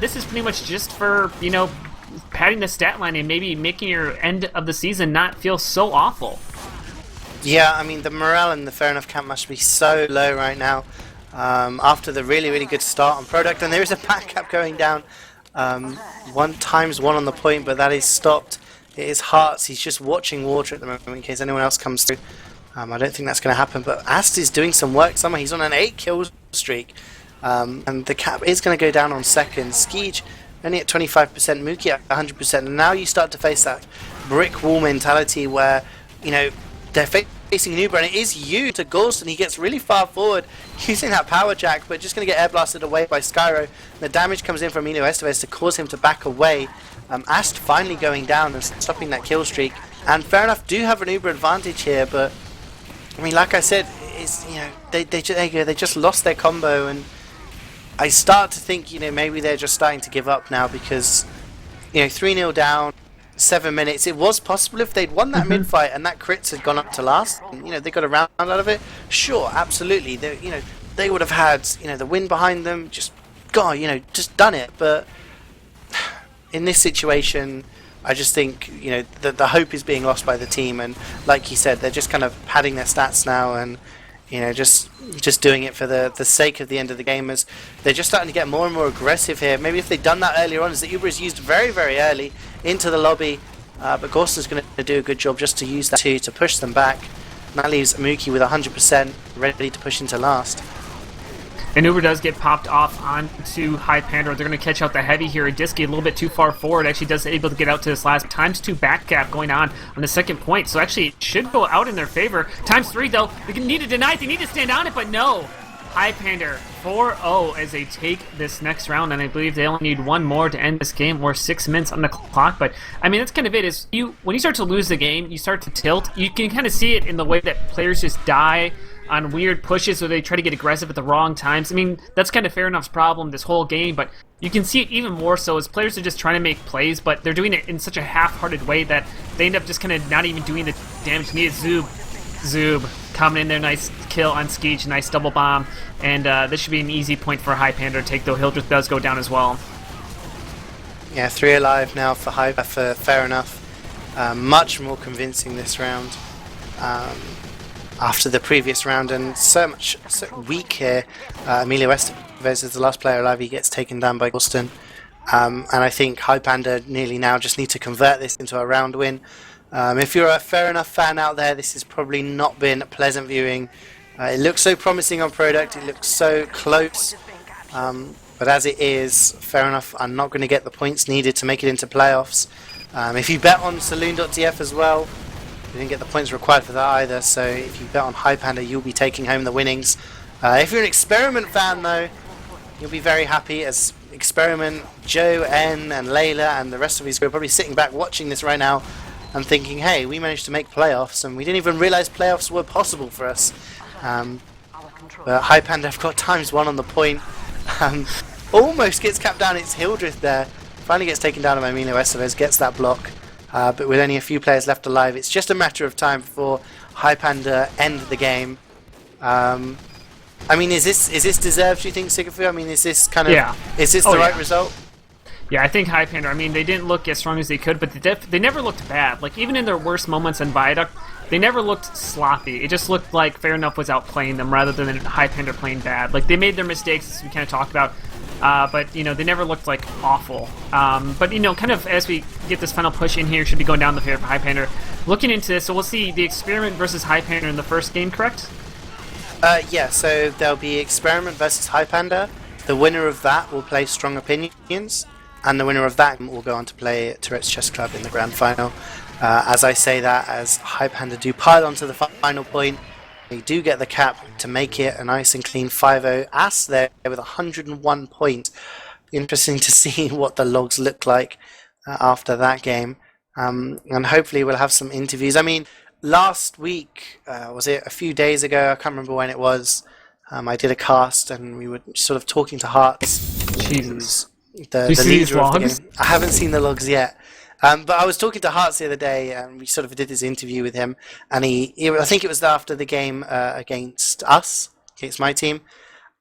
This is pretty much just for, you know, padding the stat line and maybe making your end of the season not feel so awful. Yeah, I mean, the morale in the Fair Enough camp must be so low right now after the really good start on Product, and there is a back cap going down. 1x1 on the point, but that is stopped. It is Hartzfartz. He's just watching water at the moment in case anyone else comes through. I don't think that's going to happen, but Ast is doing some work somehow. He's on an 8 kill streak, and the cap is going to go down on second. CeeJaey only at 25%, Mookie at 100%, and now you start to face that brick wall mentality where, you know, they're facing an Uber, and it is you to Galston. He gets really far forward using that power jack, but just going to get air blasted away by Skyro. The damage comes in from Emilio Estevez to cause him to back away. Ast finally going down and stopping that kill streak, and Fair Enough do have an Uber advantage here, but I mean, like I said, it's, you know, they just lost their combo, and I start to think, you know, maybe they're just starting to give up now because, you know, 3-0 down, 7 minutes. It was possible if they'd won that mid fight and that crits had gone up to last, and, you know, they got a round out of it. Sure, absolutely, you know, they would have had, you know, the win behind them, just you know, just done it. But in this situation, I just think, you know, the hope is being lost by the team, and like you said, they're just kind of padding their stats now, and, you know, just doing it for the sake of the end of the game, as they're just starting to get more and more aggressive here. Maybe if they'd done that earlier on, as the Uber is used very early into the lobby, but Gorston's going to do a good job just to use that to push them back. And that leaves Mookie with 100% ready to push into last. And Uber does get popped off onto Highpander. They're going to catch out the heavy here. Disky a little bit too far forward. Actually does able to get out to this last ×2 back gap going on the second point. So actually it should go out in their favor. ×3 though. They need to deny it. They need to stand on it, but no. Highpander 4-0 as they take this next round, and I believe they only need one more to end this game. We're 6 minutes on the clock, but I mean, that's kind of it. Is when you start to lose the game, you start to tilt. You can kind of see it in the way that players just die on weird pushes, or they try to get aggressive at the wrong times. I mean, that's kind of Fair Enough's problem this whole game, but you can see it even more so as players are just trying to make plays, but they're doing it in such a half-hearted way that they end up just kind of not even doing the damage needed. Zoob coming in there, nice kill on CeeJaey, nice double bomb, and this should be an easy point for Highpander to take, though Hildreth does go down as well. Yeah, 3 alive now for Fair Enough. Much more convincing this round after the previous round, and so weak here. Emilio Estevez is the last player alive. He gets taken down by Galston. And I think Highpander nearly now just need to convert this into a round win. If you're a Fair Enough fan out there, this has probably not been pleasant viewing. It looks so promising on product, it looks so close, but as it is, Fair Enough are not going to get the points needed to make it into playoffs. If you bet on Saloon.tf as well, you didn't get the points required for that either, so if you bet on Highpander, you'll be taking home the winnings. If you're an Experiment fan though, you'll be very happy, as Experiment, Joe, N and Layla and the rest of his group are probably sitting back watching this right now and thinking, hey, we managed to make playoffs and we didn't even realise playoffs were possible for us. But Highpander have got ×1 on the point. Almost gets capped down, it's Hildreth there. Finally gets taken down by Milo Estevez, gets that block. But with only a few players left alive, it's just a matter of time before Highpander end the game. I mean, is this deserved, do you think, Sigafoo? I mean, is this kind of is this the right result? Yeah, I think Highpander, I mean, they didn't look as strong as they could, but they never looked bad. Like, even in their worst moments in Viaduct, they never looked sloppy. It just looked like Fair Enough was outplaying them rather than Highpander playing bad. Like, they made their mistakes, as we kind of talked about, but, you know, they never looked, like, awful. But, you know, kind of as we get this final push in here, should be going down the fair for Highpander. Looking into this, so we'll see the Experiment versus Highpander in the first game, correct? Yeah, so there'll be Experiment versus Highpander. The winner of that will play Strong Opinions, and the winner of that will go on to play Tourette's Chess Club in the grand final. As I say that, as Highpander do pile onto the final point, they do get the cap to make it a nice and clean 5-0. As there with 101 points. Interesting to see what the logs look like after that game. And hopefully we'll have some interviews. I mean, last week, was it a few days ago, I can't remember when it was, I did a cast and we were sort of talking to Hartzfartz. Jesus. The leader of the game. I haven't seen the logs yet. But I was talking to Hartzfartz the other day, and we sort of did this interview with him, and I think it was after the game against us, against my team,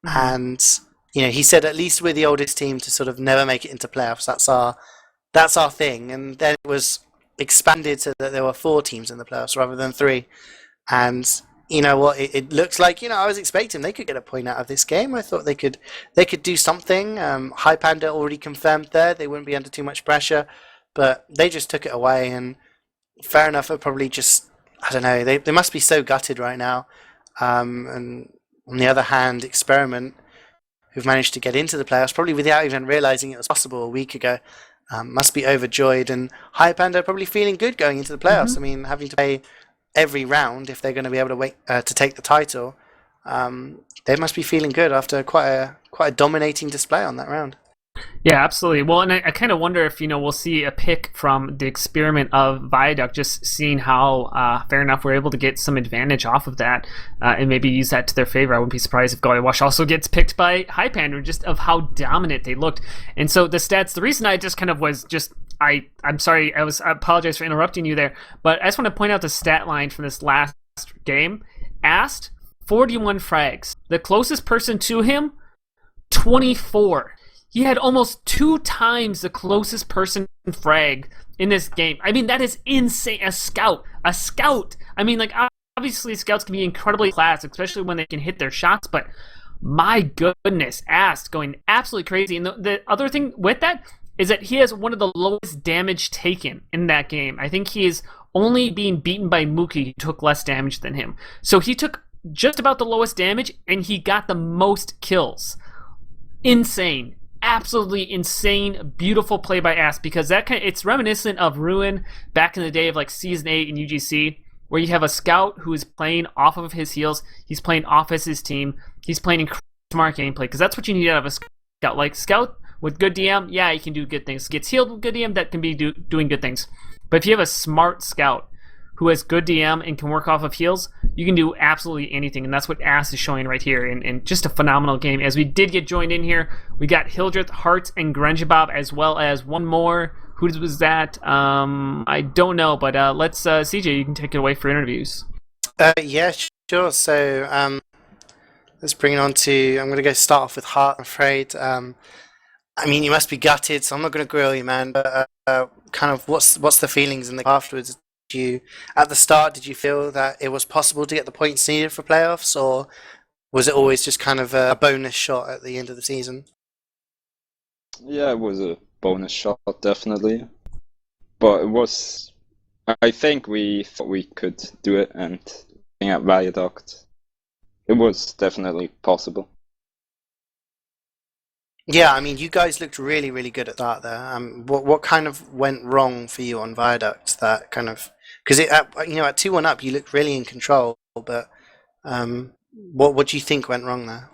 and you know, he said at least we're the oldest team to sort of never make it into playoffs. That's our thing, and then it was expanded so that there were 4 teams in the playoffs rather than 3, and you know what, it looks like, you know, I was expecting they could get a point out of this game. I thought they could do something. Highpander already confirmed there, they wouldn't be under too much pressure. But they just took it away, and Fair Enough are probably just, I don't know, they must be so gutted right now. And on the other hand, Experiment, who've managed to get into the playoffs, probably without even realising it was possible a week ago, must be overjoyed. And Highpander probably feeling good going into the playoffs. I mean, having to play every round if they're going to be able to wait to take the title, they must be feeling good after quite a dominating display on that round. Yeah, absolutely. Well, and I kind of wonder if, you know, we'll see a pick from the Experiment of Viaduct, just seeing how Fair Enough were able to get some advantage off of that and maybe use that to their favor. I wouldn't be surprised if Golly Wash also gets picked by Highpander, just of how dominant they looked. And so the stats, the reason I just kind of was just, I'm sorry, I apologize for interrupting you there, but I just want to point out the stat line from this last game. Ast, 41 frags. The closest person to him, 24. He had almost 2 times the closest person frag in this game. I mean, that is insane. A scout. I mean, like, obviously scouts can be incredibly class, especially when they can hit their shots, but my goodness, Ast going absolutely crazy. And the other thing with that is that he has one of the lowest damage taken in that game. I think he is only being beaten by Mookie, who took less damage than him. So he took just about the lowest damage, and he got the most kills. Insane. Absolutely insane, beautiful play by Ast, because it's reminiscent of Ruin back in the day of like Season 8 in UGC, where you have a scout who is playing off of his heels, he's playing off as his team, he's playing incredibly smart gameplay, because that's what you need out of a scout. Like, scout with good DM, yeah, he can do good things. Gets healed with good DM, that can be doing good things. But if you have a smart scout who has good DM and can work off of heals, you can do absolutely anything, and that's what Ast is showing right here, and just a phenomenal game. As we did get joined in here, we got Hildreth, Hartzfartz, and Grenjabob, as well as one more. Who was that? I don't know, but let's, CeeJaey, you can take it away for interviews. Yeah, sure. So let's bring it on to, I'm going to start off with Hart, I'm afraid. I mean, you must be gutted, so I'm not going to grill you, man, but kind of what's the feelings in the afterwards? At the start, did you feel that it was possible to get the points needed for playoffs, or was it always just kind of a bonus shot at the end of the season? Yeah, it was a bonus shot, definitely. But it was... I think we thought we could do it, and looking at Viaduct, it was definitely possible. Yeah, I mean, you guys looked really, really good at that there. What kind of went wrong for you on Viaduct? That kind of because at 2-1 up, you looked really in control. But what do you think went wrong there?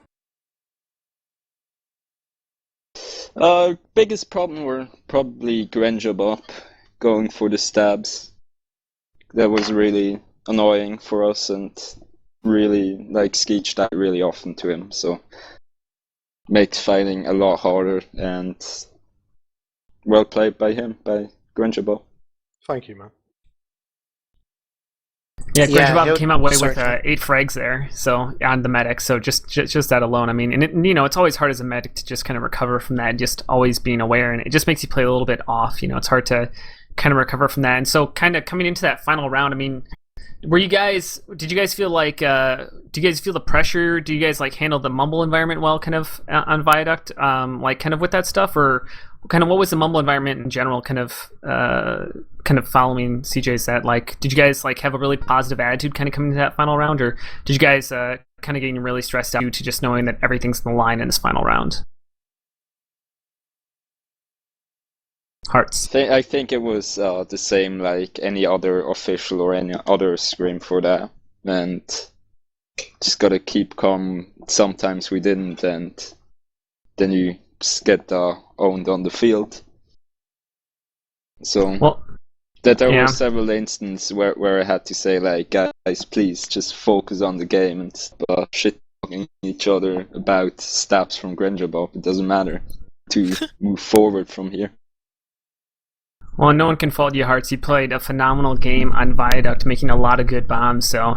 Biggest problem were probably Grenjabob going for the stabs. That was really annoying for us, and really CeeJaey died really often to him. So makes fighting a lot harder, and well played by him, by Grenjabob. Thank you, man. Yeah, Grenjabob came out with 8 frags there, so on the medic. So just that alone, I mean, and it's always hard as a medic to just kind of recover from that, just always being aware, and it just makes you play a little bit off. It's hard to kind of recover from that. And so, kind of coming into that final round, I mean, did you guys feel like, do you guys feel the pressure? Do you guys handle the mumble environment well, kind of on Viaduct, kind of with that stuff, or kind of what was the mumble environment in general, kind of following CeeJaey's set? Did you guys have a really positive attitude kind of coming into that final round, or did you guys kind of getting really stressed out due to just knowing that everything's in the line in this final round? Hartz. I think it was the same like any other official or any other scrim for that, and just gotta keep calm. Sometimes we didn't, and then you just get owned on the field. So there were several instances where I had to say guys, please just focus on the game and stop shit talking each other about stabs from Grenjabob. It doesn't matter to move forward from here. Well, no one can fault you, Hartz. You played a phenomenal game on Viaduct, making a lot of good bombs, so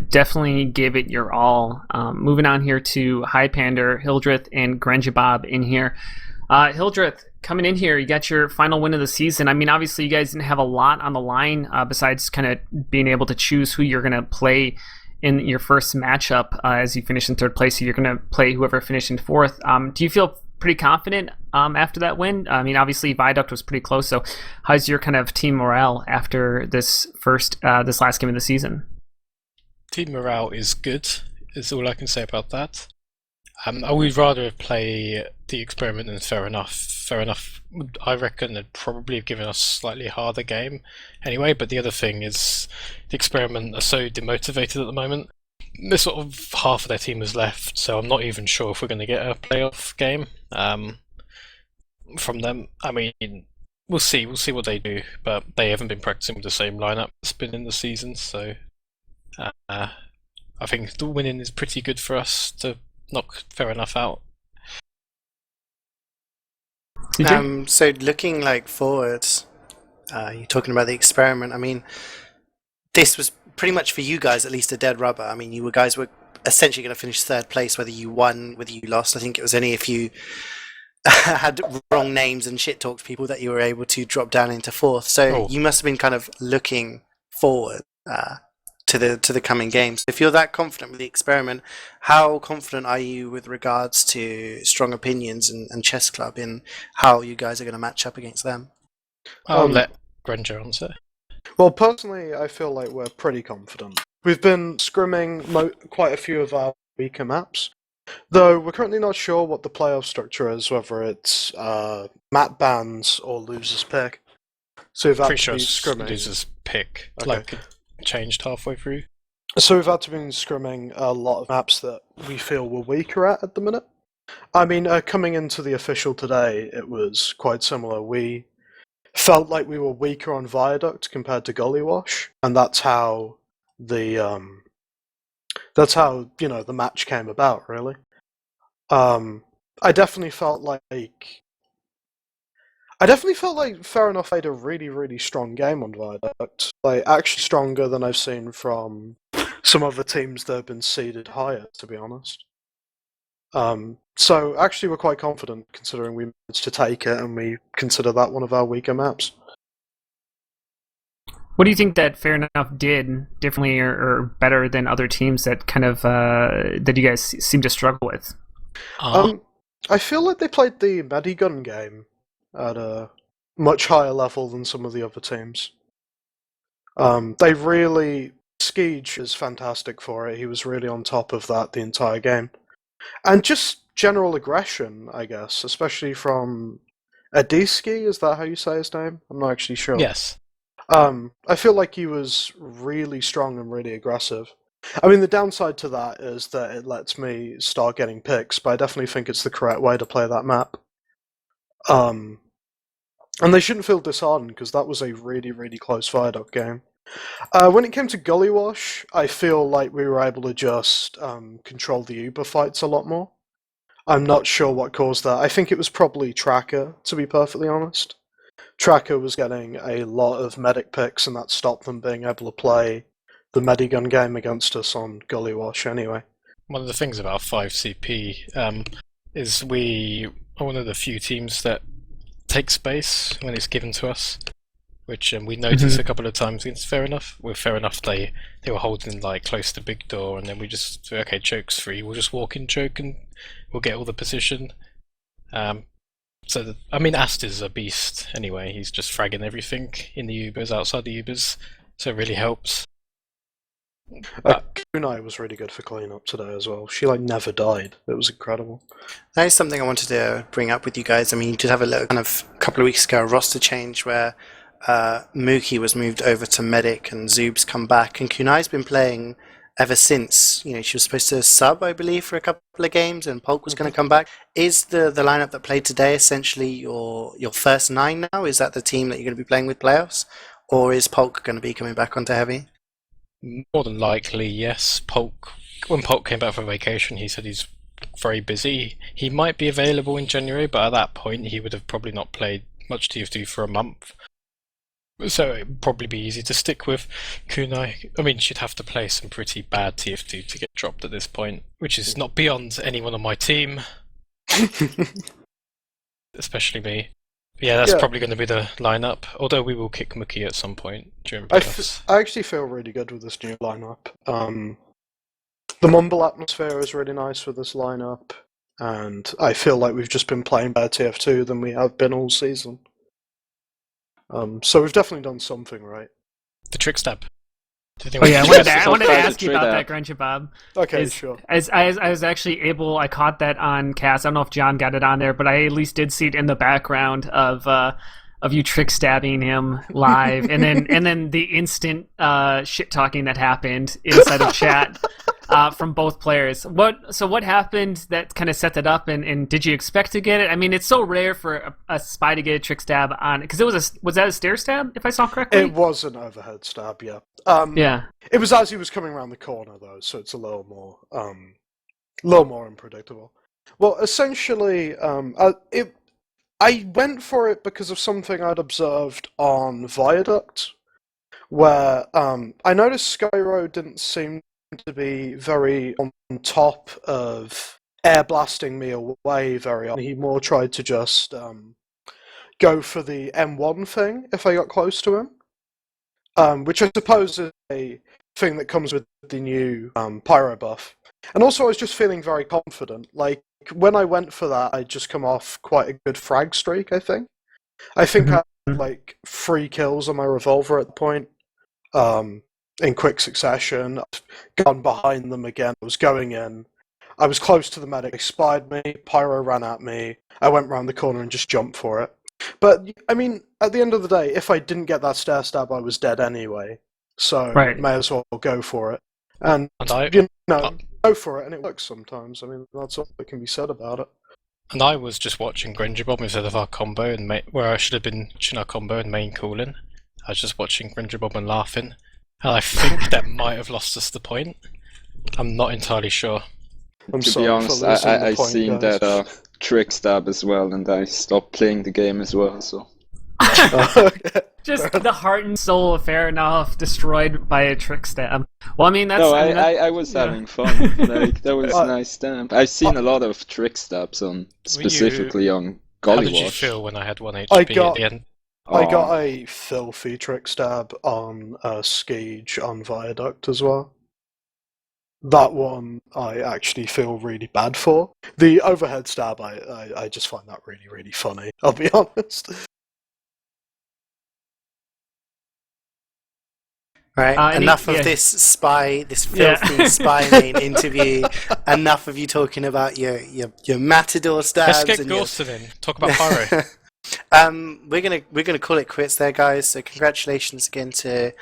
definitely give it your all. Moving on here to Highpander, Hildreth, and Grenjabob in here. Hildreth, coming in here, you got your final win of the season. I mean, obviously, you guys didn't have a lot on the line besides kind of being able to choose who you're going to play in your first matchup as you finish in third place. So you're going to play whoever finished in fourth. Do you feel pretty confident after that win? I mean, obviously Viaduct was pretty close, so how's your kind of team morale after this last game of the season? Team morale is good, is all I can say about that. I would rather play the experiment than fair enough. Fair enough, I reckon they'd probably have given us a slightly harder game anyway, but the other thing is the experiment are so demotivated at the moment. There's sort of half of their team is left, so I'm not even sure if we're going to get a playoff game from them. I mean, we'll see what they do, but they haven't been practicing with the same lineup that's been in the season, so I think the winning is pretty good for us to knock Fair Enough out. So looking forward, you're talking about the experiment. I mean, this was pretty much for you guys at least a dead rubber. I mean, you guys were essentially going to finish third place, whether you won, whether you lost. I think it was only if you had wrong names and shit talked people that you were able to drop down into fourth. So you must have been kind of looking forward to the coming games. If you're that confident with the experiment, how confident are you with regards to Strong Opinions and Chess Club in how you guys are going to match up against them? I'll let Grenja answer. Well, personally, I feel like we're pretty confident. We've been scrimming quite a few of our weaker maps, though we're currently not sure what the playoff structure is, whether it's map bans or losers pick. So we've had to be scrimming. Losers pick, it changed halfway through. So we've had to be scrimming a lot of maps that we feel we're weaker at the minute. I mean, coming into the official today, it was quite similar. We felt like we were weaker on Viaduct compared to Gullywash, and that's how the match came about, really. I definitely felt like Fair Enough played a really, really strong game on Viaduct. Actually stronger than I've seen from some other teams that have been seeded higher, to be honest. So actually we're quite confident, considering we managed to take it, and we consider that one of our weaker maps. What do you think that Fair Enough did differently or better than other teams that kind of that you guys seem to struggle with? I feel like they played the Medigun game at a much higher level than some of the other teams. They really... CeeJaey is fantastic for it. He was really on top of that the entire game. And just general aggression, I guess, especially from Adiski, is that how you say his name? I'm not actually sure. Yes. I feel like he was really strong and really aggressive. I mean, the downside to that is that it lets me start getting picks, but I definitely think it's the correct way to play that map. And they shouldn't feel disheartened, because that was a really, really close Viaduct game. When it came to Gully Wash, I feel like we were able to just control the Uber fights a lot more. I'm not sure what caused that. I think it was probably Tracker, to be perfectly honest. Tracker was getting a lot of medic picks, and that stopped them being able to play the Medigun game against us on Gully Wash anyway. One of the things about 5CP is we are one of the few teams that take space when it's given to us, which we noticed a couple of times against Fair Enough. With Fair Enough, they were holding like close to Big Door, and then we just, okay, choke's free, we'll just walk in choke and we'll get all the position. I mean, Ast is a beast anyway. He's just fragging everything in the Ubers, outside the Ubers, so it really helps. Kunai was really good for cleanup today as well. She never died. It was incredible. That is something I wanted to bring up with you guys. I mean, you did have a little a couple of weeks ago, a roster change where Mookie was moved over to Medic and Zoob's come back, and Kunai's been playing ever since. She was supposed to sub, I believe, for a couple of games, and Polk was going to come back. Is the lineup that played today essentially your first 9 now? Is that the team that you're going to be playing with playoffs, or is Polk going to be coming back onto Heavy? More than likely, yes. When Polk came back from vacation, he said he's very busy. He might be available in January, but at that point he would have probably not played much TF2 for a month. So it'd probably be easy to stick with Kunai. I mean, she'd have to play some pretty bad TF2 to get dropped at this point, which is not beyond anyone on my team. Especially me. Yeah, that's probably going to be the lineup, although we will kick Mookie at some point during playoffs. I actually feel really good with this new lineup. The Mumble atmosphere is really nice with this lineup, and I feel like we've just been playing better TF2 than we have been all season. So we've definitely done something right. The trick stab. Oh yeah, I wanted to ask you about that, Grenjabob. Okay, sure. As I was actually able, I caught that on cast. I don't know if John got it on there, but I at least did see it in the background of you trick stabbing him live, and then the instant shit talking that happened inside of chat from both players. What happened that kind of set that up, and did you expect to get it? I mean, it's so rare for a spy to get a trick stab on, because was that a stair stab, if I saw correctly? It was an overhead stab, yeah. Yeah. It was as he was coming around the corner though, so it's a little more unpredictable. Well, essentially, I went for it because of something I'd observed on Viaduct, where I noticed Skyro didn't seem to be very on top of air blasting me away very often. He more tried to just go for the M1 thing if I got close to him, which I suppose is a thing that comes with the new Pyro buff. And also I was just feeling very confident. When I went for that, I'd just come off quite a good frag streak, I think. I had 3 kills on my revolver at the point, in quick succession. I'd gone behind them again, I was going in. I was close to the medic, they spied me, Pyro ran at me, I went round the corner and just jumped for it. But, I mean, at the end of the day, if I didn't get that stair stab, I was dead anyway. So, may as well go for it. And go for it, and it works sometimes. I mean, that's all that can be said about it. And I was just watching Grenjabob instead of our combo, where I should have been watching our combo and main calling. I was just watching Grenjabob and laughing. And I think that might have lost us the point. I'm not entirely sure. To be honest, I seen that trick stab as well, and I stopped playing the game as well, so... Just the heart and soul of Fair Enough destroyed by a trick stab. Well, I mean, that's... No, I was having fun. That was a nice stab. I've seen a lot of trick stabs specifically on Gully Wash. How did you feel when I had 1 HP at the end? I got a filthy trick stab on CeeJaey on Viaduct as well. that one I actually feel really bad for. The overhead stab, I just find that really, really funny, I'll be honest. Right, enough of this filthy spy main interview. Enough of you talking about your matador stabs. Let's get Gorston in. Talk about Pyro. We're gonna call it quits there, guys. So congratulations again to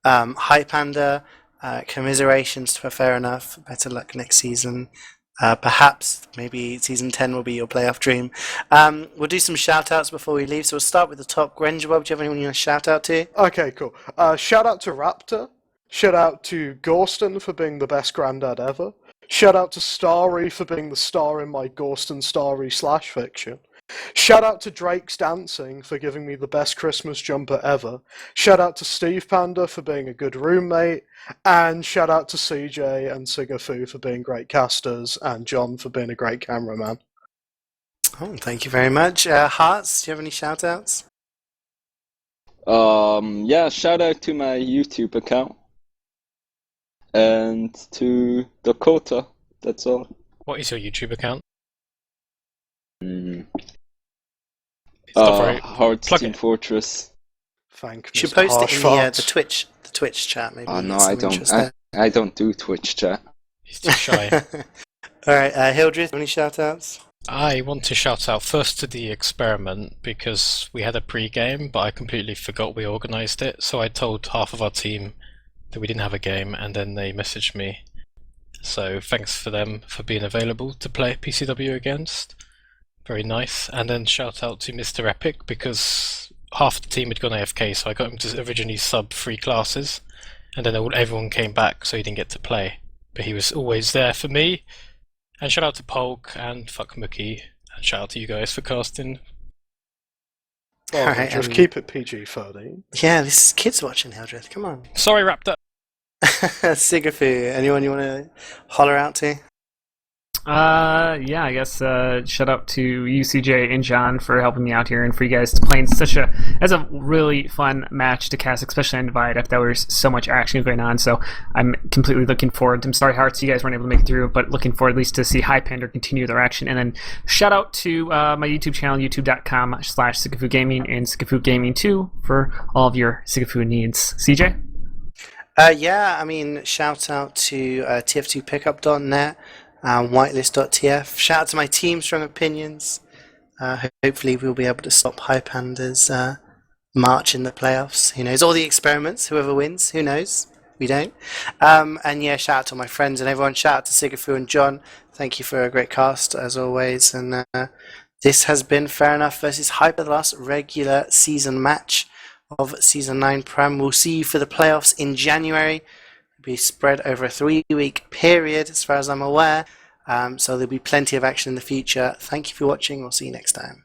Highpander. Commiserations for Fair Enough. Better luck next season. Perhaps maybe season 10 will be your playoff dream. We'll do some shout outs before we leave. So we'll start with the top. Grenjabob, do you have anyone you want to shout out to? Okay, cool. Shout out to Raptor. Shout out to Gorston for being the best granddad ever. Shout out to Starry for being the star in my Gorston Starry / fiction. Shout out to Drake's Dancing for giving me the best Christmas jumper ever. Shout out to Steve Panda for being a good roommate. And shout out to CeeJaey and Sigafoo for being great casters, and John for being a great cameraman. Oh, thank you very much. Hartzfartz, do you have any shout outs? Yeah, shout out to my YouTube account. And to Dakota, that's all. What is your YouTube account? Hearts Team Fortress. Thank you. You should post it in the Twitch chat, maybe. Oh no, I don't. I don't do Twitch chat. He's too shy. Alright, Hildreth, any shout outs? I want to shout out first to the experiment because we had a pre-game, but I completely forgot we organised it. So I told half of our team that we didn't have a game, and then they messaged me. So thanks for them for being available to play PCW against. Very nice. And then shout out to Mr. Epic because half the team had gone AFK, so I got him to originally sub 3 classes, and then everyone came back, so he didn't get to play. But he was always there for me. And shout out to Polk and Fuck Mookie, and shout out to you guys for casting. Well, Alright, just keep it PG-13. Yeah, this is kids watching, Hildreth, come on. Sorry, Raptor. Sigafoo, anyone you want to holler out to? Yeah, I guess shout out to you, CeeJaey and John, for helping me out here and for you guys to play in as a really fun match to cast, especially on Divide. I thought there was so much action going on, so I'm completely looking forward. I'm sorry, Hearts, you guys weren't able to make it through, but looking forward at least to see Highpander continue their action. And then shout out to my YouTube channel, youtube.com/Sigafoo Gaming and Sigafoo Gaming 2 for all of your Sigafoo needs. CeeJaey? Yeah, I mean, shout out to TF2Pickup.net. Whitelist.tf. Shout out to my team, Strong Opinions. Hopefully we'll be able to stop Highpander's march in the playoffs. Who knows? All the experiments, whoever wins, who knows? We don't. And yeah, shout out to my friends and everyone. Shout out to Sigafoo and John. Thank you for a great cast, as always. And this has been Fair Enough versus Hyper, the last regular season match of Season 9 Prem. We'll see you for the playoffs in January. Be spread over a 3-week period as far as I'm aware, so there'll be plenty of action in the future. Thank you for watching. We'll see you next time.